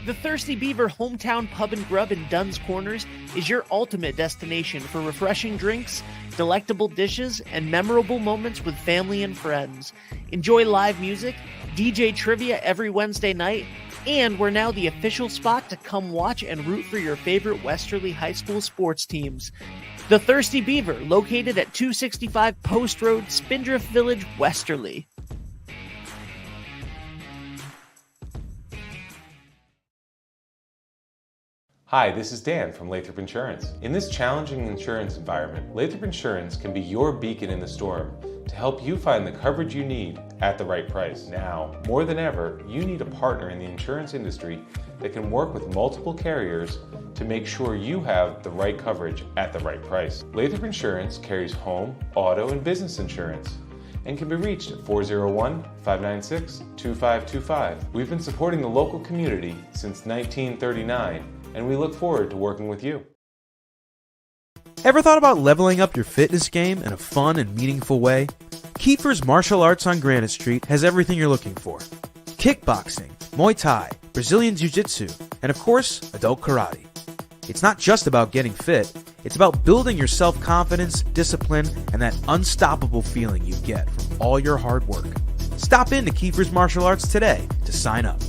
The Thirsty Beaver Hometown Pub and Grub in Dunn's Corners is your ultimate destination for refreshing drinks, delectable dishes, and memorable moments with family and friends. Enjoy live music, DJ trivia every Wednesday night, and we're now the official spot to come watch and root for your favorite Westerly High School sports teams. The Thirsty Beaver, located at 265 Post Road, Spindrift Village, Westerly. Hi, this is Dan from Lathrop Insurance. In this challenging insurance environment, Lathrop Insurance can be your beacon in the storm to help you find the coverage you need at the right price. Now, more than ever, you need a partner in the insurance industry that can work with multiple carriers to make sure you have the right coverage at the right price. Lathrop Insurance carries home, auto, and business insurance and can be reached at 401-596-2525. We've been supporting the local community since 1939, and we look forward to working with you. Ever thought about leveling up your fitness game in a fun and meaningful way? Kiefer's Martial Arts on Granite Street has everything you're looking for. Kickboxing, Muay Thai, Brazilian Jiu-Jitsu, and of course, adult karate. It's not just about getting fit, it's about building your self-confidence, discipline, and that unstoppable feeling you get from all your hard work. Stop into Kiefer's Martial Arts today to sign up.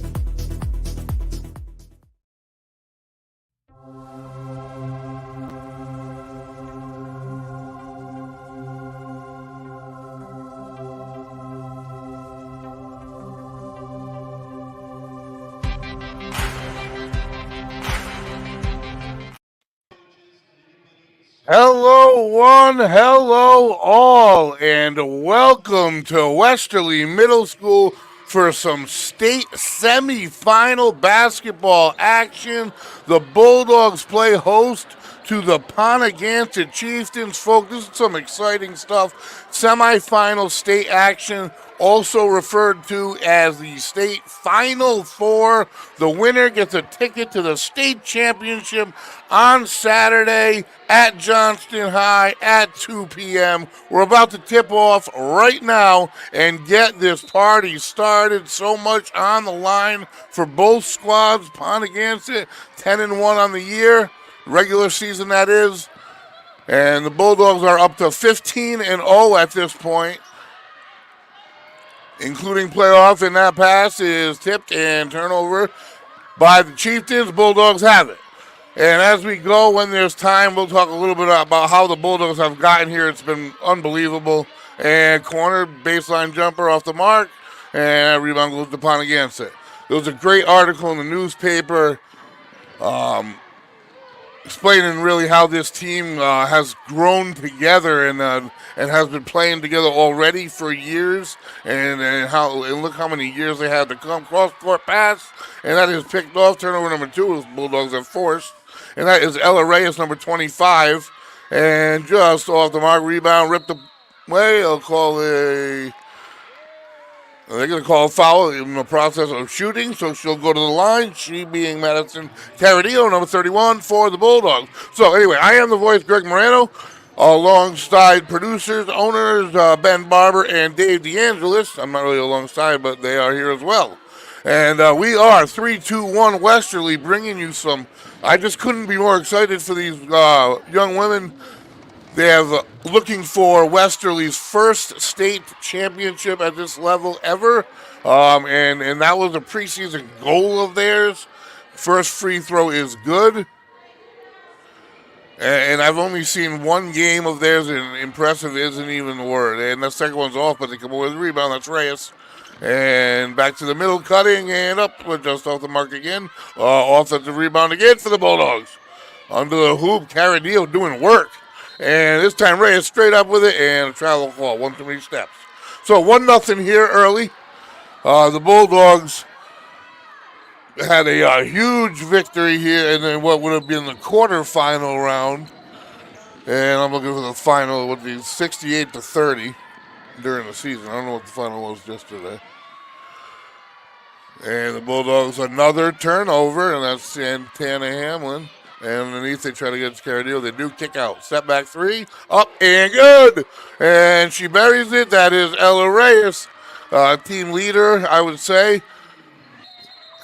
Hello one, hello all, and welcome to Westerly Middle School for some state semifinal basketball action. The Bulldogs play host to the Ponaganset Chieftains. Folks, this is some exciting stuff. Semifinal state action, also referred to as the state Final Four. The winner gets a ticket to the state championship on Saturday at Johnston High at 2 p.m. We're about to tip off right now and get this party started. So much on the line for both squads. Ponaganset 10-1 on the year, regular season that is. And the Bulldogs are up to 15-0 at this point, including playoff, and that pass is tipped and turnover by the Chieftains. Bulldogs have it. And as we go, when there's time, we'll talk a little bit about how the Bulldogs have gotten here. It's been unbelievable. And corner, baseline jumper off the mark, and rebound goes to Ponaganset. There was a great article in the newspaper explaining really how this team has grown together and has been playing together already for years, and look how many years they had to come cross-court pass, and that is picked off. Turnover number 2 was Bulldogs have forced, and that is Ella Reyes, number 25, and just off the mark, rebound, ripped away. They're going to call a foul in the process of shooting, so she'll go to the line, she being Madison Caradillo, number 31, for the Bulldogs. So anyway, I am the voice, Greg Moreno, alongside producers, owners, Ben Barber and Dave DeAngelis. I'm not really alongside, but they are here as well. And we are 3-2-1 Westerly, bringing you some. I just couldn't be more excited for these young women. They have looking for Westerly's first state championship at this level ever, and that was a preseason goal of theirs. First free throw is good, and I've only seen one game of theirs, and impressive isn't even the word. And the second one's off, but they come away with a rebound. That's Reyes. And back to the middle, cutting, and up, just off the mark again. Offensive rebound again for the Bulldogs. Under the hoop, Caradillo doing work. And this time Reyes straight up with it, and a travel call, one too many steps. So 1-0 here early. The Bulldogs had a huge victory here, and then what would have been the quarterfinal round. And I'm looking for the final, it would be 68-30 during the season. I don't know what the final was yesterday. And the Bulldogs, another turnover, and that's Santana Hamlin. And underneath, they try to get Caradillo. They do kick out. Step back 3, up and good. And she buries it. That is Ella Reyes, team leader, I would say.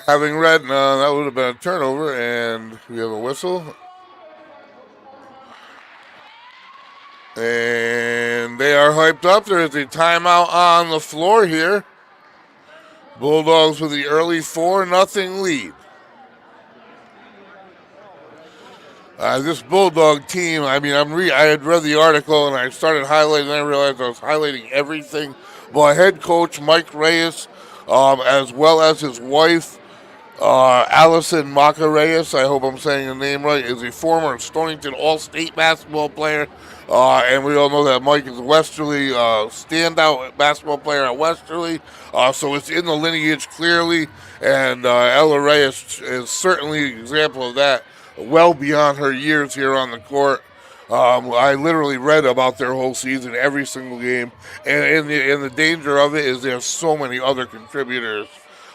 Having read, no, that would have been a turnover, and we have a whistle. And they are hyped up. There is a timeout on the floor here. Bulldogs with the early 4-0 lead. This Bulldog team, I mean, I had read the article and I started highlighting, and I realized I was highlighting everything. But head coach Mike Reyes, as well as his wife, Allison Maca Reyes, I hope I'm saying the name right, is a former Stonington All-State basketball player. And we all know that Mike is a Westerly standout basketball player at Westerly. So it's in the lineage clearly. And Ella Reyes is certainly an example of that, well beyond her years here on the court. I literally read about their whole season, every single game. And the danger of it is there's so many other contributors.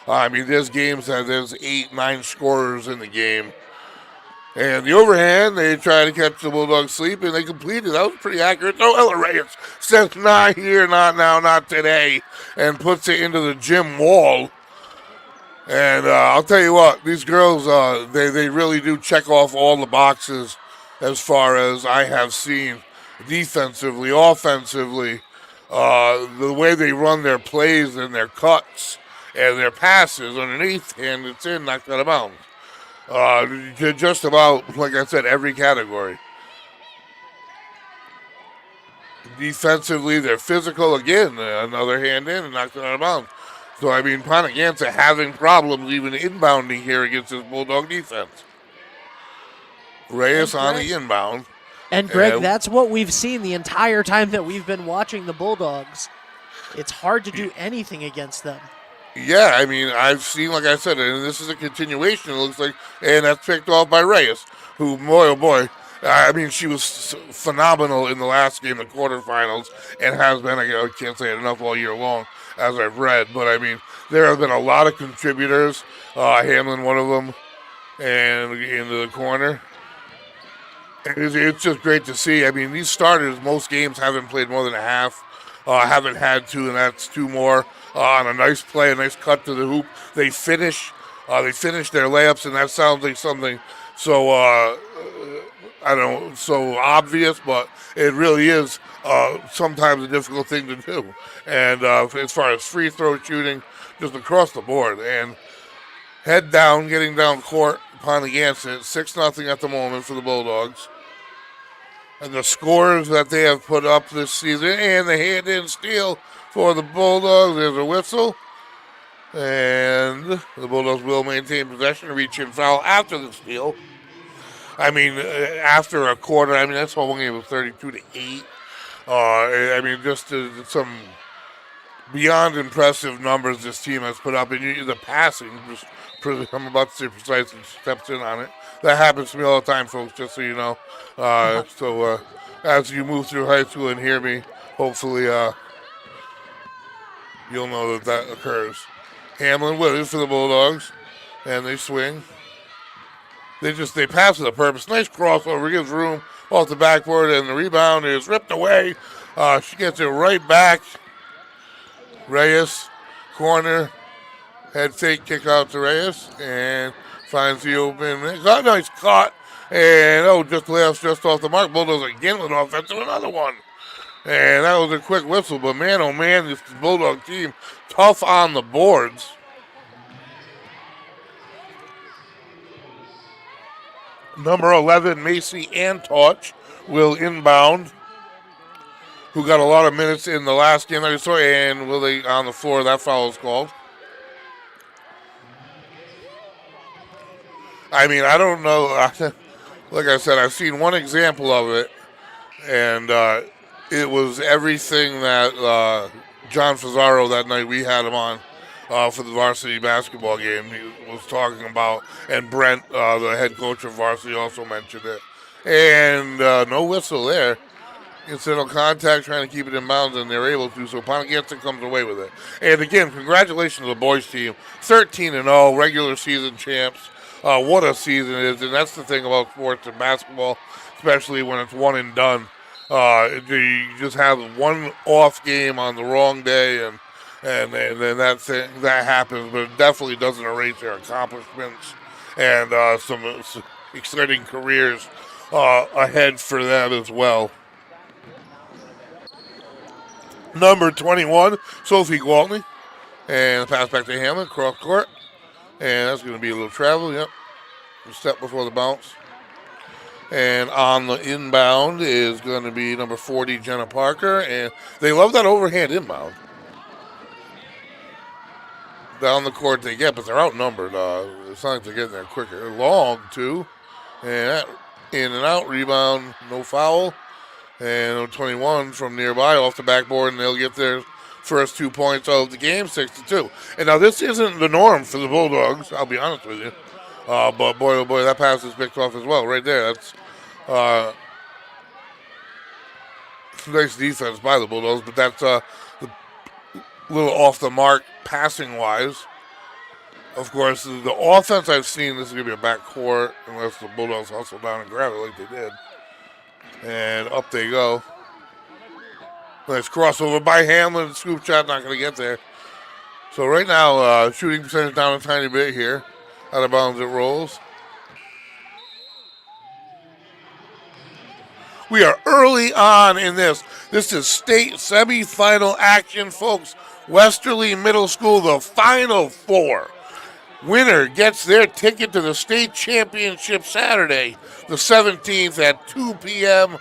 I mean, there's games that there's 8, 9 scorers in the game. And the overhand, they try to catch the Bulldogs sleep, and they completed. That was pretty accurate. No, Ella Reyes says, not here, not now, not today, and puts it into the gym wall. And I'll tell you what, these girls, they really do check off all the boxes as far as I have seen defensively, offensively, the way they run their plays and their cuts and their passes underneath, and it's in, knocked out of bounds. Just about, like I said, every category. Defensively, they're physical. Again, another hand in and knocked it out of bounds. So, I mean, Ponaganset having problems even inbounding here against this Bulldog defense. Reyes on the inbound. And, Greg, that's what we've seen the entire time that we've been watching the Bulldogs. It's hard to do anything against them. Yeah, I mean, I've seen, like I said, and this is a continuation, it looks like, and that's picked off by Reyes, who, boy, oh boy, I mean, she was phenomenal in the last game, the quarterfinals, and has been, I can't say it enough all year long, as I've read, but I mean, there have been a lot of contributors, Hamlin, one of them, and into the corner. It's just great to see. I mean, these starters, most games haven't played more than a half, haven't had 2, and that's 2 more. On a nice play, a nice cut to the hoop. They finish their layups, and that sounds like something so, I don't know, so obvious, but it really is sometimes a difficult thing to do. And as far as free throw shooting, just across the board. And head down, getting down court, Ponaganset, 6-0 at the moment for the Bulldogs. And the scores that they have put up this season, and the hand-in steal for the Bulldogs. There's a whistle. And the Bulldogs will maintain possession, reach in foul after the steal. I mean, after a quarter, I mean, that's why one game was 32-8. I mean, just some beyond impressive numbers this team has put up. And the passing, I'm about to say precisely, steps in on it. That happens to me all the time, folks, just so you know. So as you move through high school and hear me, hopefully you'll know that occurs. Hamlin with it for the Bulldogs, and they swing. They pass with a purpose. Nice crossover, gives room off the backboard, and the rebound is ripped away. She gets it right back. Reyes, corner, head fake, kick out to Reyes, and finds the open. Got a nice cut, and just left just off the mark. Bulldogs again with offense, another one. And that was a quick whistle, but man, oh man, this Bulldog team, tough on the boards. Number 11, Macy Antouch will inbound, who got a lot of minutes in the last game that we saw, and will they on the floor, that foul is called. I mean, I don't know. Like I said, I've seen one example of it, and it was everything that John Fazzaro, that night we had him on for the varsity basketball game, he was talking about, and Brent, the head coach of varsity, also mentioned it. And no whistle there. Incidental contact, trying to keep it in bounds, and they're able to, so Ponaganset comes away with it. And again, congratulations to the boys team. 13-0, regular season champs. What a season it is, and that's the thing about sports and basketball, especially when it's one and done. You just have one off game on the wrong day, and and then that happens, but it definitely doesn't erase their accomplishments and some exciting careers ahead for them as well. Number 21, Sophie Gwaltney, and the pass back to Hamlin, cross court, and that's going to be a little travel. Yep, a step before the bounce. And on the inbound is going to be number 40, Jenna Parker. And they love that overhand inbound. Down the court they get, but they're outnumbered. It's not like they're getting there quicker. Long, too. And that in and out, rebound, no foul. And number 21 from nearby off the backboard, and they'll get their first 2 points of the game, 6-2. And now this isn't the norm for the Bulldogs, I'll be honest with you. But boy, oh boy, that pass is picked off as well. Right there, that's nice defense by the Bulldogs, but that's a little off the mark passing-wise. Of course, the offense I've seen, this is going to be a backcourt unless the Bulldogs hustle down and grab it like they did. And up they go. Nice crossover by Hamlin. Scoop shot not going to get there. So right now, shooting percentage down a tiny bit here. Out of bounds it rolls. We are early on in this. This is state semifinal action, folks. Westerly Middle School, the Final Four. Winner gets their ticket to the state championship Saturday, the 17th at 2 p.m.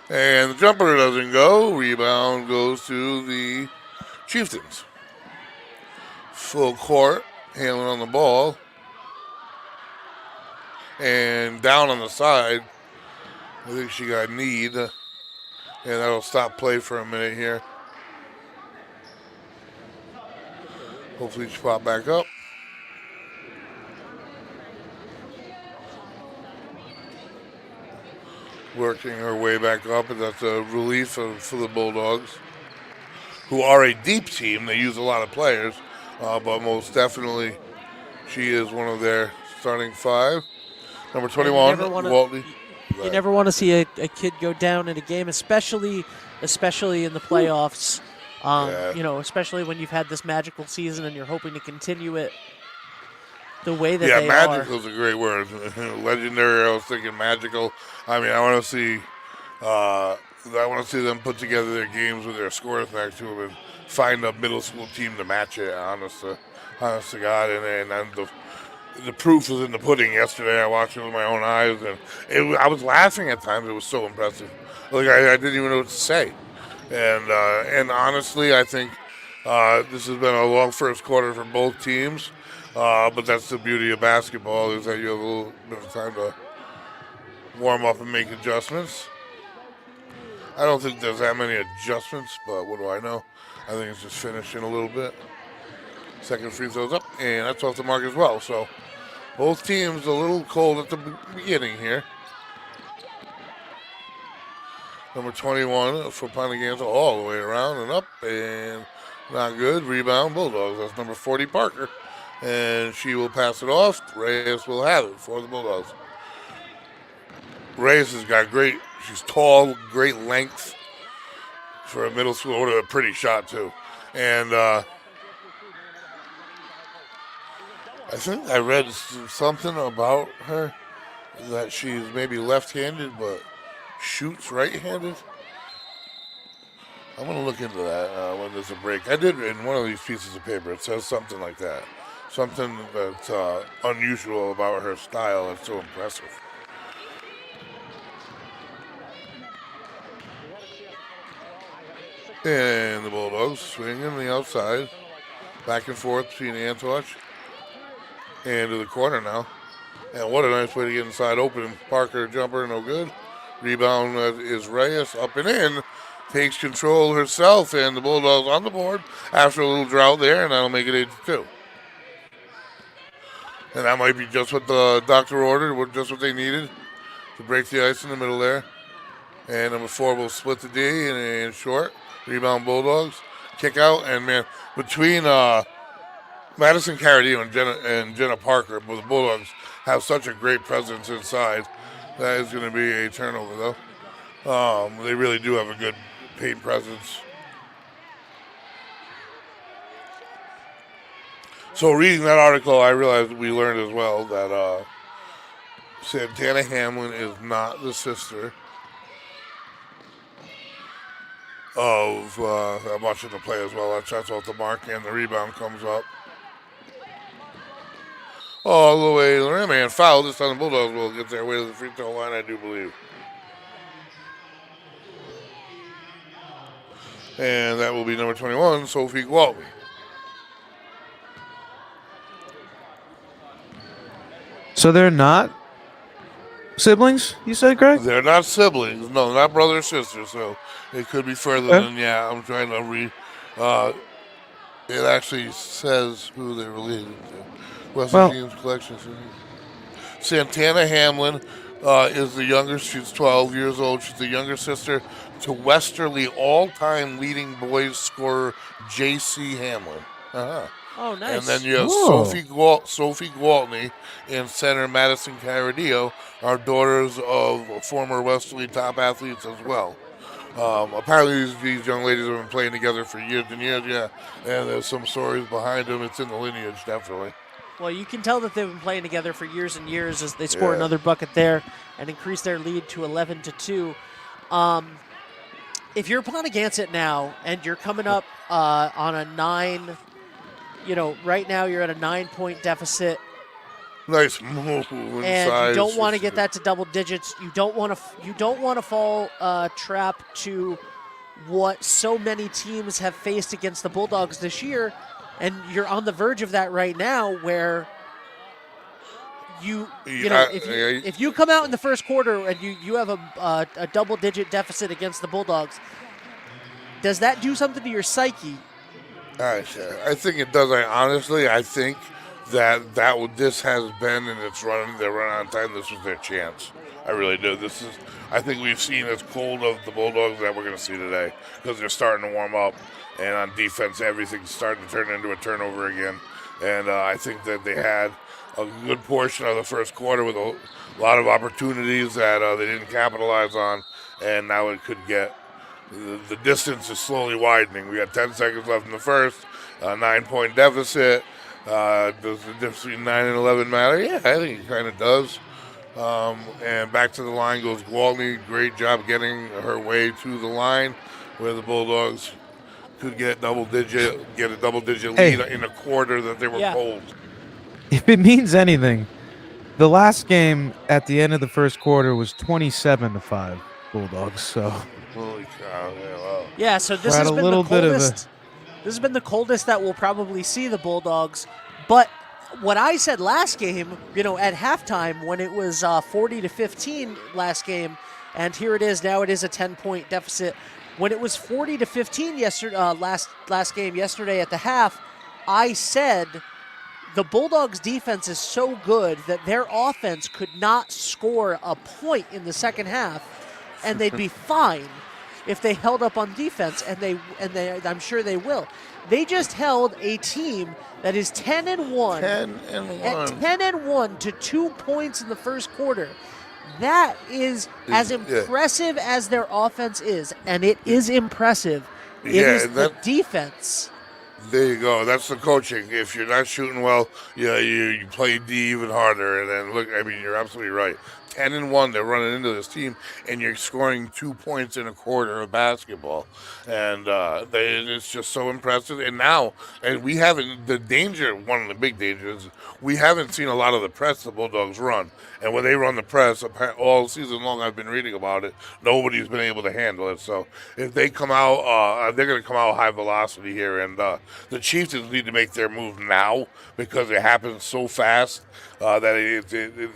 And the jumper doesn't go. Rebound goes to the Chieftains. Full court. Hamlin on the ball. And down on the side. I think she got kneed. And that'll stop play for a minute here. Hopefully she pop back up. Working her way back up, and that's a relief for the Bulldogs, who are a deep team. They use a lot of players, but most definitely she is one of their starting five. Number 21, Waltley. You never want to see a kid go down in a game, especially in the playoffs. Especially when you've had this magical season and you're hoping to continue it the way that they are. Magical is a great word. Legendary, I was thinking magical. I mean, I want to see them put together their games with their scores back to them and find a middle school team to match it, honest to God. And the proof was in the pudding yesterday. I watched it with my own eyes, and I was laughing at times. It was so impressive. Like, I didn't even know what to say. And honestly, I think this has been a long first quarter for both teams. But that's the beauty of basketball, is that you have a little bit of time to warm up and make adjustments. I don't think there's that many adjustments, but what do I know? I think it's just finishing a little bit. Second free throw's up, and that's off the mark as well. So both teams a little cold at the beginning here. Number 21 for Ponaganset all the way around and up, and not good. Rebound, Bulldogs. That's number 40, Parker. And she will pass it off. Reyes will have it for the Bulldogs. Reyes has got she's tall, great length for a middle school. What a pretty shot, too. And I think I read something about her that she's maybe left-handed but shoots right-handed. I'm going to look into that when there's a break. I did in one of these pieces of paper. It says something like that. Something that's unusual about her style that's so impressive. And the Bulldogs swinging the outside. Back and forth between Antosh and to the corner now. And what a nice way to get inside open. Parker jumper, no good. Rebound is Reyes up and in. Takes control herself, and the Bulldogs on the board after a little drought there, and that'll make it 8-2. And that might be just what the doctor ordered, just what they needed to break the ice in the middle there. And number 4 will split the D and short. Rebound Bulldogs. Kick out, and man, between Madison Caradino and Jenna Parker, but the Bulldogs have such a great presence inside. That is going to be a turnover, though. They really do have a good paint presence. So reading that article, I realized we learned as well that Santana Hamlin is not the sister of, I'm watching the play as well. That shot's off the mark and the rebound comes up. All the way to the rim and foul. This time the Bulldogs will get their way to the free throw line, I do believe. And that will be number 21, Sophie Gwaltney. So they're not siblings, you said, Greg? They're not siblings. No, not brother or sister. So it could be further than, I'm trying to read. It actually says who they're related to. Western Teams Collection. Santana Hamlin is the younger. She's 12 years old. She's the younger sister to Westerly all-time leading boys scorer J.C. Hamlin. Oh, nice. And then you have Sophie Gwaltney and center Madison Caradillo are daughters of former Westerly top athletes as well. Apparently these young ladies have been playing together for years and years, and there's some stories behind them. It's in the lineage, definitely. Well, you can tell that they've been playing together for years and years as they score another bucket there and increase their lead to 11-2. If you're Ponaganset now and you're coming up on a 9, right now you're at a 9-point deficit. Nice move inside. And you don't want to get that to double digits. You don't want to fall trap to what so many teams have faced against the Bulldogs this year. And you're on the verge of that right now, where if you come out in the first quarter and you have a double-digit deficit against the Bulldogs, does that do something to your psyche? I think it does. I think that this has been in its run. Their run on time. This was their chance. I really do. I think we've seen as cold of the Bulldogs that we're going to see today because they're starting to warm up. And on defense, everything's starting to turn into a turnover again. And I think that they had a good portion of the first quarter with a lot of opportunities that they didn't capitalize on. And now it could get the distance is slowly widening. We got 10 seconds left in the first, 9-point deficit. Does the difference between 9 and 11 matter? Yeah, I think it kind of does. And back to the line goes Gwaltney. Great job getting her way to the line where the Bulldogs could get a double-digit lead in a quarter that they were cold. If it means anything, the last game at the end of the first quarter was 27-5 Bulldogs. So holy cow! Wow. Yeah, so this has been the coldest. This has been the coldest that we'll probably see the Bulldogs. But what I said last game, at halftime when it was 40-15 last game, and here it is now. It is a 10-point deficit. When it was 40-15 yesterday, last game yesterday at the half, I said the Bulldogs' defense is so good that their offense could not score a point in the second half, and they'd be fine if they held up on defense, and they I'm sure they will. They just held a team that is 10-1. 10-1 to 2 points in the first quarter. That is as impressive as their offense is, and it is impressive. It is the defense. There you go. That's the coaching. If you're not shooting well, you play D even harder. And then look, you're absolutely right. 10-1, they're running into this team, and you're scoring 2 points in a quarter of basketball, and it's just so impressive. And now, we haven't one of the big dangers, we haven't seen a lot of the press the Bulldogs run. And when they run the press, all season long, I've been reading about it. Nobody's been able to handle it. So if they come out, they're going to come out high velocity here, and the Chiefs need to make their move now because it happens so fast. That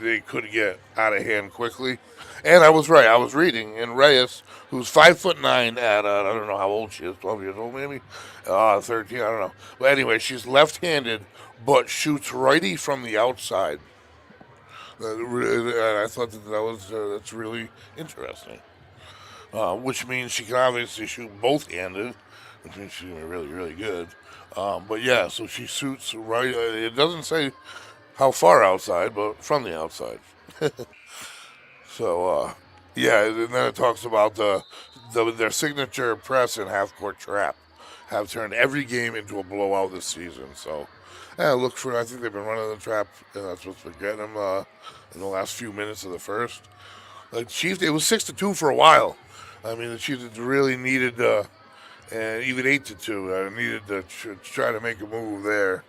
they could get out of hand quickly. And I was right. I was reading, and Reyes, who's 5'9" at, I don't know how old she is, 12 years old maybe? 13, I don't know. But anyway, she's left-handed, but shoots righty from the outside. I thought that's really interesting. Which means she can obviously shoot both-handed, which means she's really, really good. But yeah, so she shoots right. It doesn't say how far outside, but from the outside. So, Yeah, and then it talks about their signature press and half-court trap have turned every game into a blowout this season. So, yeah, I think they've been running the trap, and that's what's been getting them in the last few minutes of the first. The Chiefs, it was 6-2 for a while. I mean, the Chiefs really needed, and even 8-2, needed to try to make a move there.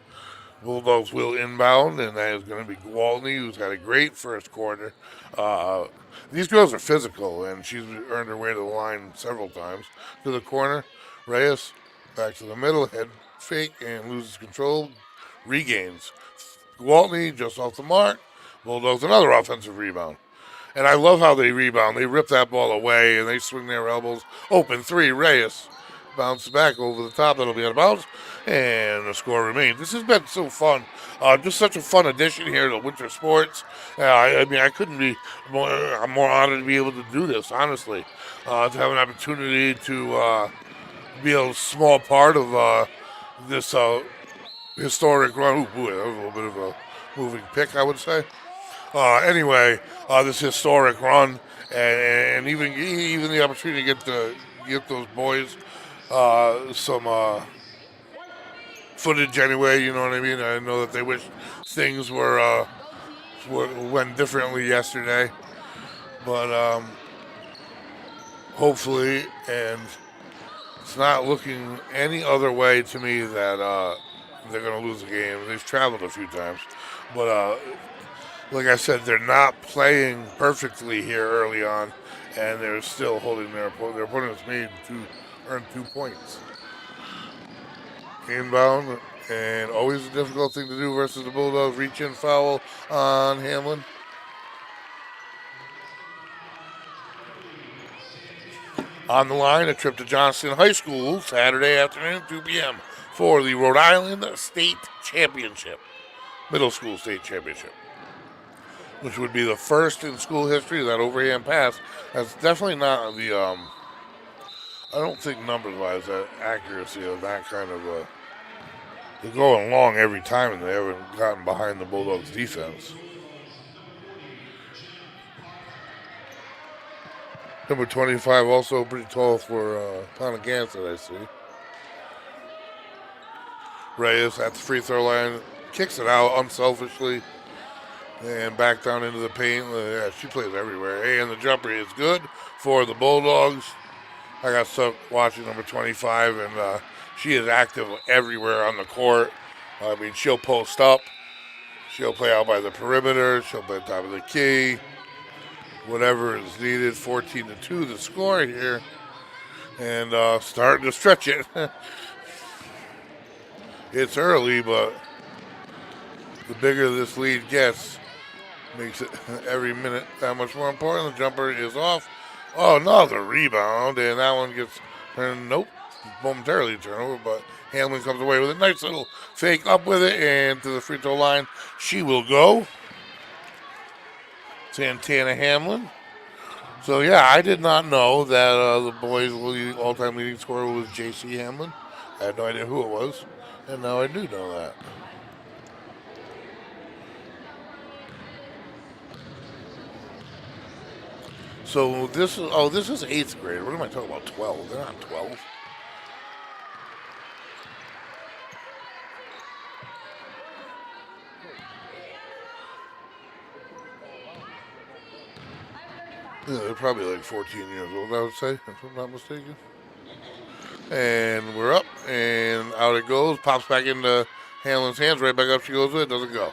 Bulldogs will inbound, and that is going to be Gwaltney, who's had a great first quarter. These girls are physical, and she's earned her way to the line several times. To the corner, Reyes back to the middle, head fake, and loses control. Regains. Gwaltney just off the mark. Bulldogs another offensive rebound. And I love how they rebound. They rip that ball away, and they swing their elbows. Open three, Reyes. Bounce back over the top. That'll be out of bounds. And the score remains. This has been so fun. Just such a fun addition here to winter sports. I mean, I couldn't be I'm more honored to be able to do this, honestly. To have an opportunity to be a small part of this historic run. Ooh, boy, that was a little bit of a moving pick, I would say. Anyway, this historic run, and even the opportunity to get those boys some footage anyway. You know what I mean? I know that they wish things went differently yesterday, but hopefully, and it's not looking any other way to me that they're going to lose the game. They've traveled a few times, but like I said, they're not playing perfectly here early on, and they're still holding their opponent's made to earn 2 points. Inbound, and always a difficult thing to do versus the Bulldogs. Reach in foul on Hamlin. On the line, a trip to Johnston High School Saturday afternoon, 2 p.m. for the Rhode Island State Championship, Middle School State Championship, which would be the first in school history that overhand pass. That's definitely not the, I don't think numbers-wise, that accuracy of that kind of, they're going long every time and they haven't gotten behind the Bulldogs' defense. Number 25, also pretty tall for Ponaganset, I see. Reyes at the free throw line, kicks it out unselfishly. And back down into the paint. Yeah, she plays everywhere. Hey, and the jumper is good for the Bulldogs. I got stuck watching number 25, and she is active everywhere on the court. I mean, she'll post up. She'll play out by the perimeter. She'll play top of the key. Whatever is needed. 14-2 the score here. And starting to stretch it. It's early, but the bigger this lead gets, makes it every minute that much more important. The jumper is off. Oh, another rebound, and that one gets turned. Nope, momentarily turnover, but Hamlin comes away with a nice little fake up with it, and to the free throw line she will go. Santana Hamlin. So yeah, I did not know that the boys' all-time leading scorer was J.C. Hamlin. I had no idea who it was, and now I do know that. So this is 8th grade. What am I talking about? 12. They're not 12. Yeah, they're probably like 14 years old, I would say, if I'm not mistaken. And we're up, and out it goes. Pops back into Hamlin's hands. Right back up she goes with it. Doesn't go.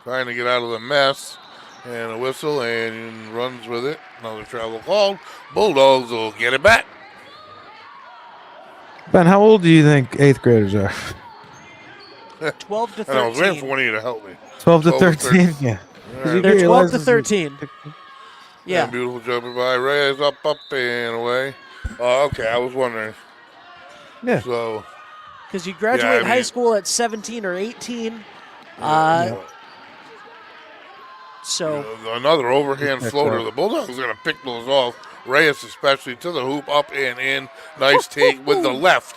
Trying to get out of the mess. And a whistle, and runs with it. Another travel called. Bulldogs will get it back. Ben, how old do you think 8th graders are? 12 to 13. And I was waiting for one of you to help me. 12 to 13? Yeah. Right. They're 12 to 13. Yeah. And beautiful jumper by Reyes, up, and away. Okay, I was wondering. Yeah. So, Because you graduate high school at 17 or 18. So another overhand floater. The Bulldogs are going to pick those off. Reyes especially to the hoop, up and in. Nice take with the left.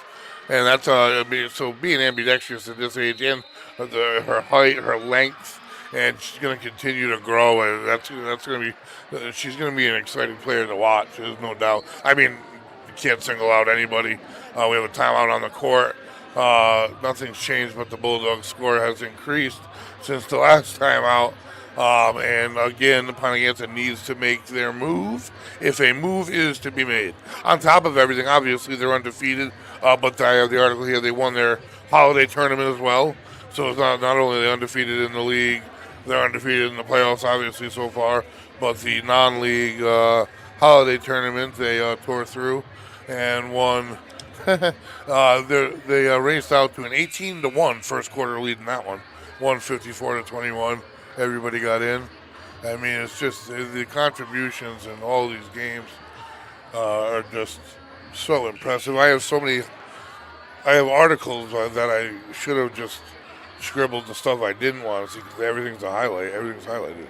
And that's so being ambidextrous at this age and her height, her length, and she's going to continue to grow, and that's going to be she's going to be an exciting player to watch. There's no doubt. I mean, you can't single out anybody. We have a timeout on the court. Nothing's changed, but the Bulldogs' score has increased since the last time out. And again, the Ponaganset needs to make their move if a move is to be made. On top of everything, obviously they're undefeated, but I have the article here. They won their holiday tournament as well. So it's not only they're undefeated in the league, they're undefeated in the playoffs, obviously, so far, but the non-league holiday tournament they tore through and won. They raced out to an 18-1 first quarter lead in that one, 154-21. Everybody got in. I mean, it's just the contributions in all these games are just so impressive. I have articles that I should have just scribbled the stuff I didn't want to see because everything's a highlight. Everything's highlighted.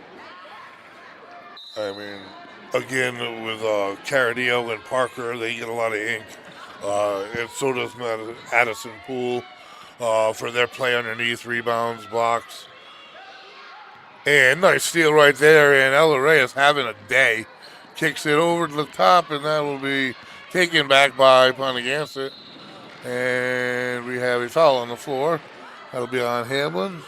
I mean, again, with Caradillo and Parker, they get a lot of ink. And so does Addison Poole for their play underneath, rebounds, blocks. And nice steal right there, and Ella Reyes having a day. Kicks it over to the top, and that will be taken back by Ponaganset. And we have a foul on the floor. That'll be on Hamlin.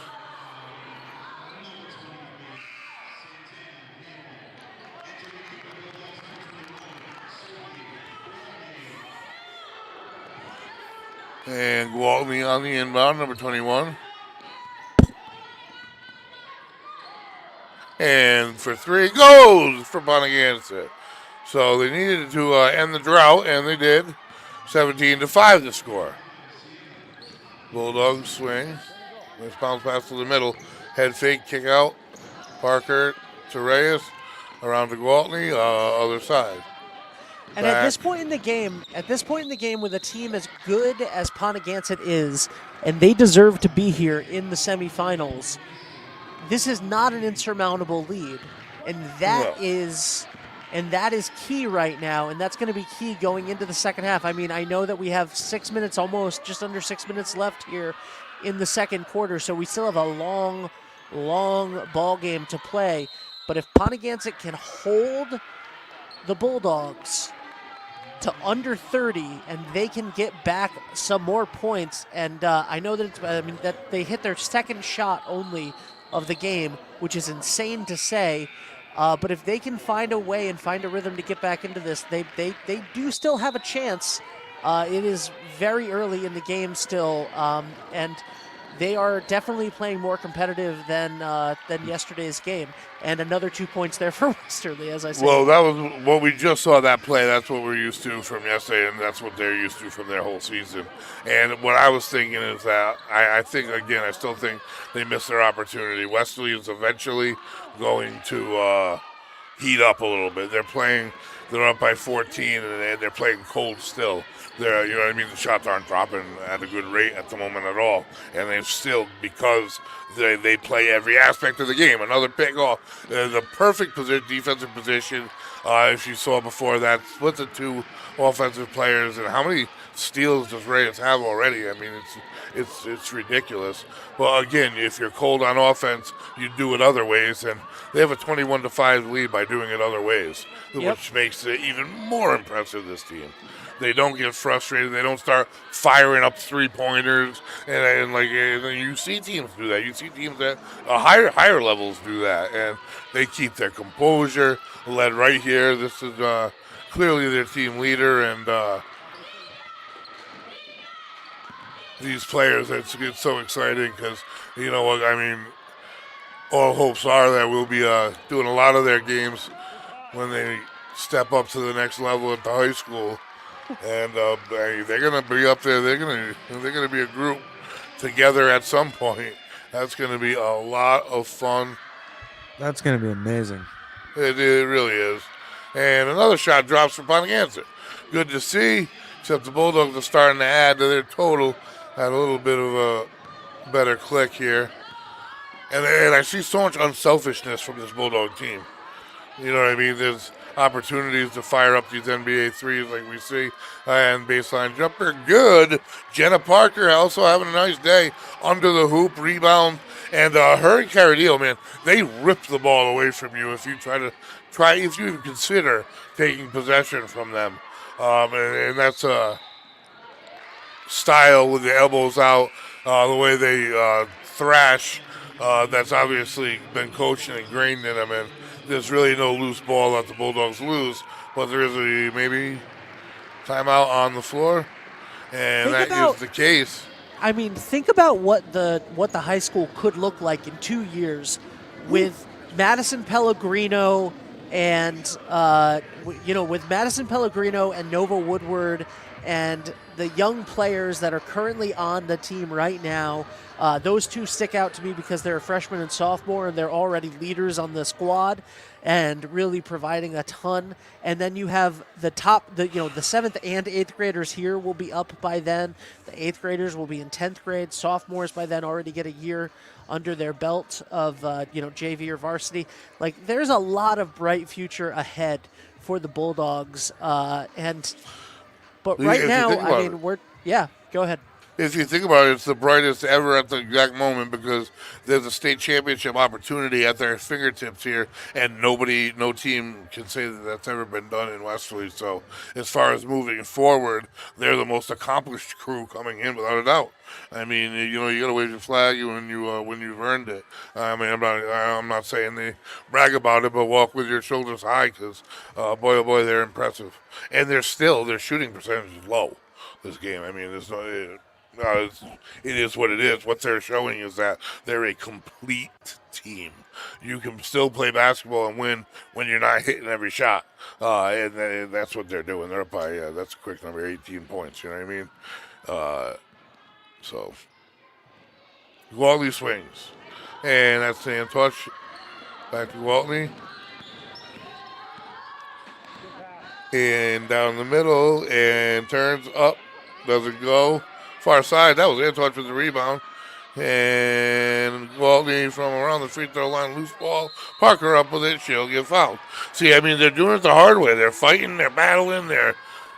And Gwaltney on the inbound, number 21. And for three, goes for Ponaganset. So they needed to end the drought, and they did. 17-5 the score. Bulldogs swing. Nice bounce pass to the middle. Head fake, kick out. Parker to Reyes. Around to Gwaltney, other side. And at this point in the game, with a team as good as Ponaganset is, and they deserve to be here in the semifinals, this is not an insurmountable lead, and that is key right now, and that's going to be key going into the second half. I mean, I know that we have 6 minutes, almost just under 6 minutes left here in the second quarter, so we still have a long ball game to play. But if Ponaganset can hold the Bulldogs to under 30, and they can get back some more points, and I know that that they hit their second shot only of the game, which is insane to say. But if they can find a way and find a rhythm to get back into this, they do still have a chance. It is very early in the game still, and they are definitely playing more competitive than yesterday's game. And another 2 points there for Westerly, as I said. Well, that was what we just saw that play. That's what we're used to from yesterday, and that's what they're used to from their whole season. And what I was thinking is that I still think they missed their opportunity. Westerly is eventually going to heat up a little bit. They're up by 14, and they're playing cold still. You know what I mean? The shots aren't dropping at a good rate at the moment at all. And they've still, because they play every aspect of the game. Another pick off. The perfect defensive position. If you saw before that, split the two offensive players. And how many steals does Reyes have already? I mean, it's ridiculous. Well, again, if you're cold on offense, you do it other ways. And they have a 21-5 lead by doing it other ways, which makes it even more impressive, this team. They don't get frustrated. They don't start firing up three-pointers. And you see teams do that. You see teams at higher levels do that. And they keep their composure. Led right here. This is clearly their team leader. And these players, it's so exciting because, you know what, I mean, all hopes are that we'll be doing a lot of their games when they step up to the next level at the high school. And they're going to be up there. They're going to be a group together at some point. That's going to be a lot of fun. That's going to be amazing. It really is. And another shot drops for Ponaganset. Good to see, except the Bulldogs are starting to add to their total. Had a little bit of a better click here. And I see so much unselfishness from this Bulldog team. You know what I mean? There's opportunities to fire up these NBA threes like we see. And baseline jumper, good. Jenna Parker also having a nice day. Under the hoop, rebound, And her and Caradillo, man, they rip the ball away from you if you if you even consider taking possession from them. And that's style with the elbows out, the way they thrash. That's obviously been coached and ingrained in them. And there's really no loose ball that the Bulldogs lose, but there is a maybe timeout on the floor, and that is the case. I mean, think about what the high school could look like in 2 years with Madison Pellegrino and with Madison Pellegrino and Nova Woodward and the young players that are currently on the team right now. Those two stick out to me because they're a freshman and sophomore, and they're already leaders on the squad and really providing a ton. And then you have the 7th and 8th graders here will be up by then. The 8th graders will be in 10th grade. Sophomores by then already get a year under their belt of JV or varsity. Like, there's a lot of bright future ahead for the Bulldogs. But right now, I mean, go ahead. If you think about it, it's the brightest ever at the exact moment because there's a state championship opportunity at their fingertips here, and no team can say that that's ever been done in Westerly. So as far as moving forward, they're the most accomplished crew coming in without a doubt. I mean, you got to wave your flag when you've earned it. I mean, I'm not saying they brag about it, but walk with your shoulders high because, boy, oh boy, they're impressive. And their shooting percentage is low this game. I mean, there's no. It is what it is. What they're showing is that they're a complete team. You can still play basketball and win when you're not hitting every shot, and that's what they're doing. They're up by that's a quick number, 18 points. You know what I mean? So Gwaltney swings, and that's the hand touch. Back to Gwaltney, and down the middle, and turns up, doesn't go. Far side, that was Antoine with the rebound. And Gwaltney from around the free throw line, loose ball. Parker up with it, she'll get fouled. See, I mean, they're doing it the hard way. They're fighting, they're battling,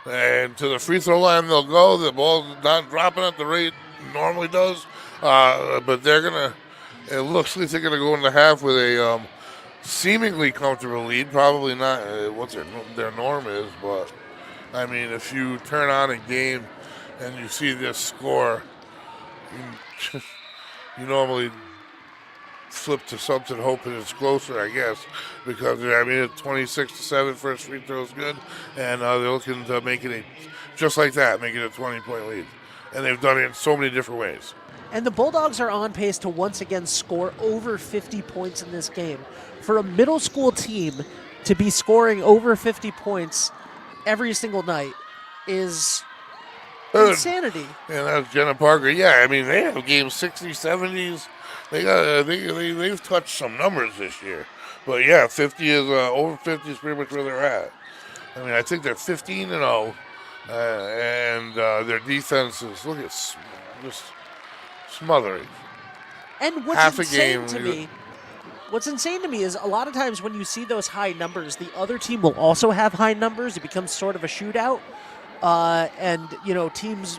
and to the free throw line they'll go. The ball's not dropping at the rate it normally does. But it looks like they're going to go into half with a seemingly comfortable lead. Probably not what their norm is, but, I mean, if you turn on a game and you see this score, you normally flip to something hoping it's closer, I guess, because, I mean, it's 26-7, first free throw is good, and they're looking to make it just like that, make it a 20-point lead. And they've done it in so many different ways. And the Bulldogs are on pace to once again score over 50 points in this game. For a middle school team to be scoring over 50 points every single night is insanity. And that's Jenna Parker. Yeah, I mean, they have games 60s, 70s. They've touched some numbers this year. But yeah, 50 is over 50 is pretty much where they're at. I mean, I think they're 15-0, and their defense is just smothering. And what's insane to me is a lot of times when you see those high numbers, the other team will also have high numbers. It becomes sort of a shootout. And teams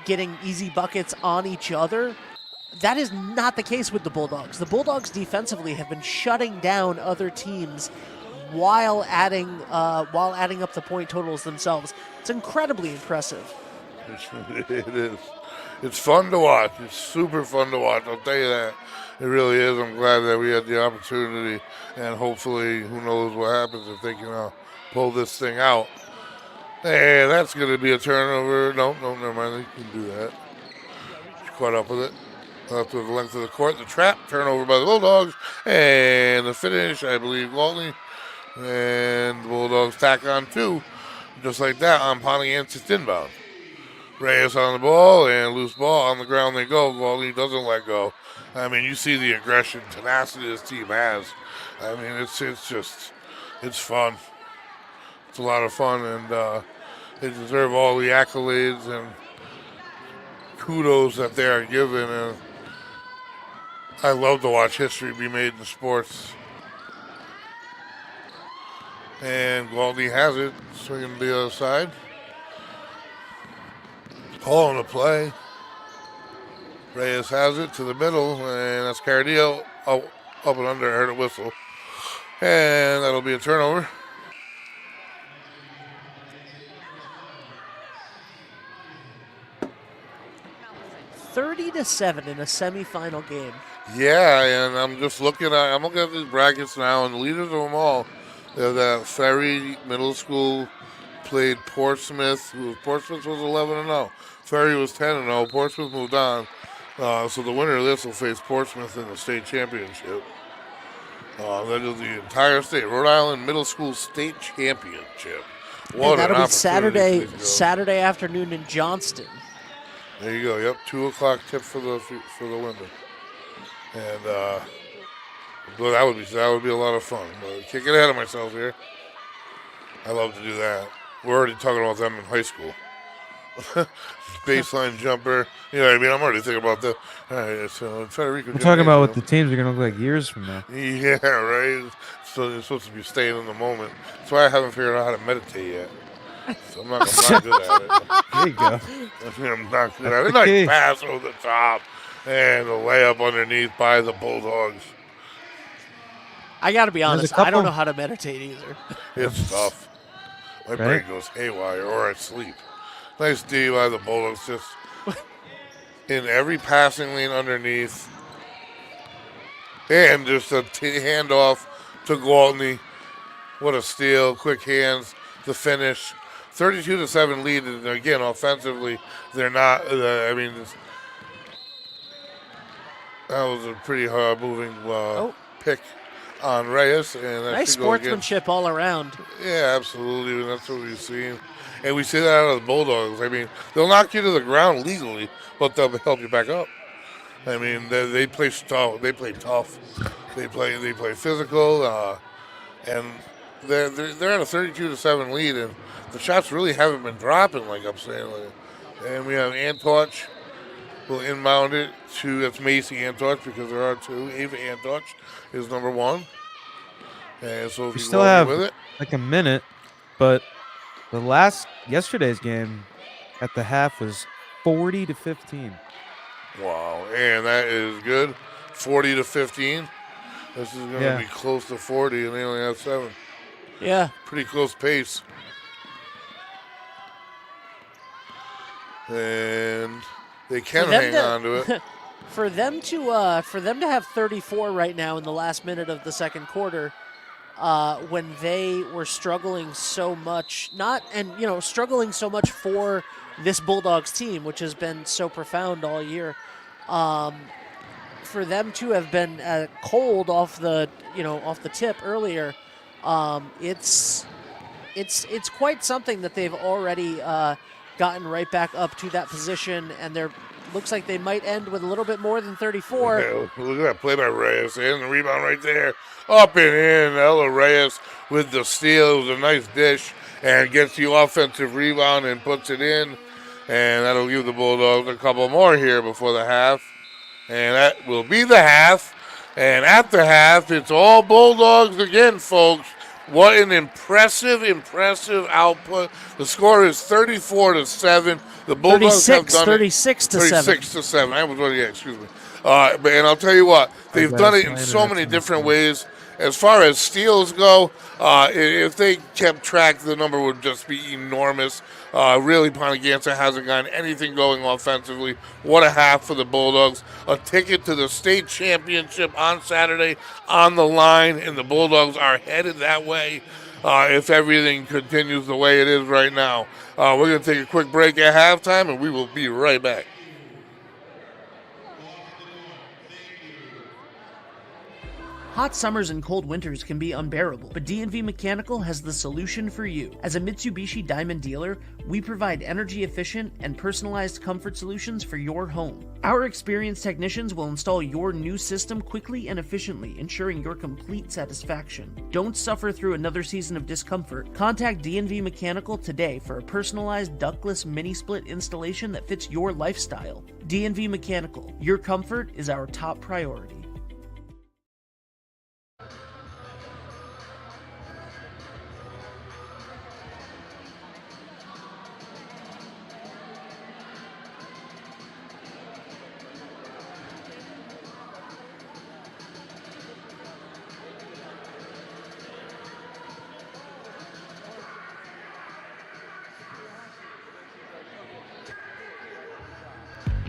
getting easy buckets on each other. That is not the case with the Bulldogs. The Bulldogs defensively have been shutting down other teams while adding up the point totals themselves. It's incredibly impressive. It is. It's fun to watch. It's super fun to watch. I'll tell you that. It really is. I'm glad that we had the opportunity, and hopefully, who knows what happens if they can pull this thing out. Hey, that's going to be a turnover. No, never mind. They can do that. She caught up with it. Up to the length of the court. The trap, turnover by the Bulldogs. And the finish, I believe, Gwaltney. And the Bulldogs tack on two. Just like that on Ponaganset inbound. Reyes on the ball, and loose ball. On the ground they go. Gwaltney doesn't let go. I mean, you see the aggression, tenacity this team has. I mean, it's fun. It's a lot of fun, and they deserve all the accolades and kudos that they are given. And I love to watch history be made in sports. And Gwaltney has it, swinging to the other side. Calling the play. Reyes has it to the middle, and that's Carradillo up and under. I heard a whistle. And that'll be a turnover. $30-7 in a semifinal game. Yeah, and I'm looking at these brackets now, and the leaders of them all. That Ferry Middle School played Portsmouth. Portsmouth was 11-0. Ferry was 10-0. Portsmouth moved on. So the winner of this will face Portsmouth in the state championship. That is the entire state, Rhode Island Middle School State Championship. What that'll be Saturday afternoon in Johnston. There you go. Yep, 2:00 tip for the winner. And but that would be a lot of fun. But can't get ahead of myself here. I love to do that. We're already talking about them in high school. Baseline jumper. You know what I mean? I'm already thinking about that. All right, so Federico. We're talking about what the teams are going to look like years from now. Yeah, right. So you're supposed to be staying in the moment. That's why I haven't figured out how to meditate yet. So I'm not good at it. There you go. I'm not good at it. Nice pass over the top and a layup underneath by the Bulldogs. I got to be honest, I don't know how to meditate either. It's tough. My brain goes haywire or I sleep. Nice D by the Bulldogs, just in every passing lane underneath. And just a handoff to Gwaltney. What a steal. Quick hands, the finish. 32-7 lead. And again, offensively, they're not, that was a pretty hard moving pick on Reyes. And nice sportsmanship all around. Yeah, absolutely. And that's what we've seen. And we see that out of the Bulldogs. I mean, they'll knock you to the ground legally, but they'll help you back up. I mean, they play tough. They play tough. They play physical, and they're at a 32-7 lead, and the shots really haven't been dropping, like I'm saying. And we have Antorch will inbound it to that's Macy Antorch because there are two. Ava Antorch is number one, and so if we you still have with it, like a minute, but yesterday's game at the half was 40-15. Wow, and that is good. 40-15. This is going to be close to 40, and they only have 7. Yeah, pretty close pace. And they can hang on to it. For them to have 34 right now in the last minute of the second quarter, when they were struggling so much, struggling so much for this Bulldogs team, which has been so profound all year. For them to have been cold off the tip earlier, it's quite something that they've already gotten right back up to that position, and looks like they might end with a little bit more than 34. Yeah, look at that play by Reyes, and the rebound right there, up and in. Ella Reyes with the steal. It was a nice dish, and gets the offensive rebound and puts it in, and that'll give the Bulldogs a couple more here before the half. And that will be the half. And at the half, it's all Bulldogs again, folks. What an impressive output. The score is 34-7. The Bulldogs have done 36-7. 36-7. I was excuse me. And I'll tell you what, they've done it in so many different ways. As far as steals go, if they kept track, the number would just be enormous. Really, Ponaganset hasn't gotten anything going offensively. What a half for the Bulldogs. A ticket to the state championship on Saturday on the line, and the Bulldogs are headed that way if everything continues the way it is right now. We're going to take a quick break at halftime, and we will be right back. Hot summers and cold winters can be unbearable, but D&V Mechanical has the solution for you. As a Mitsubishi Diamond dealer, we provide energy-efficient and personalized comfort solutions for your home. Our experienced technicians will install your new system quickly and efficiently, ensuring your complete satisfaction. Don't suffer through another season of discomfort. Contact D&V Mechanical today for a personalized ductless mini-split installation that fits your lifestyle. D&V Mechanical, your comfort is our top priority.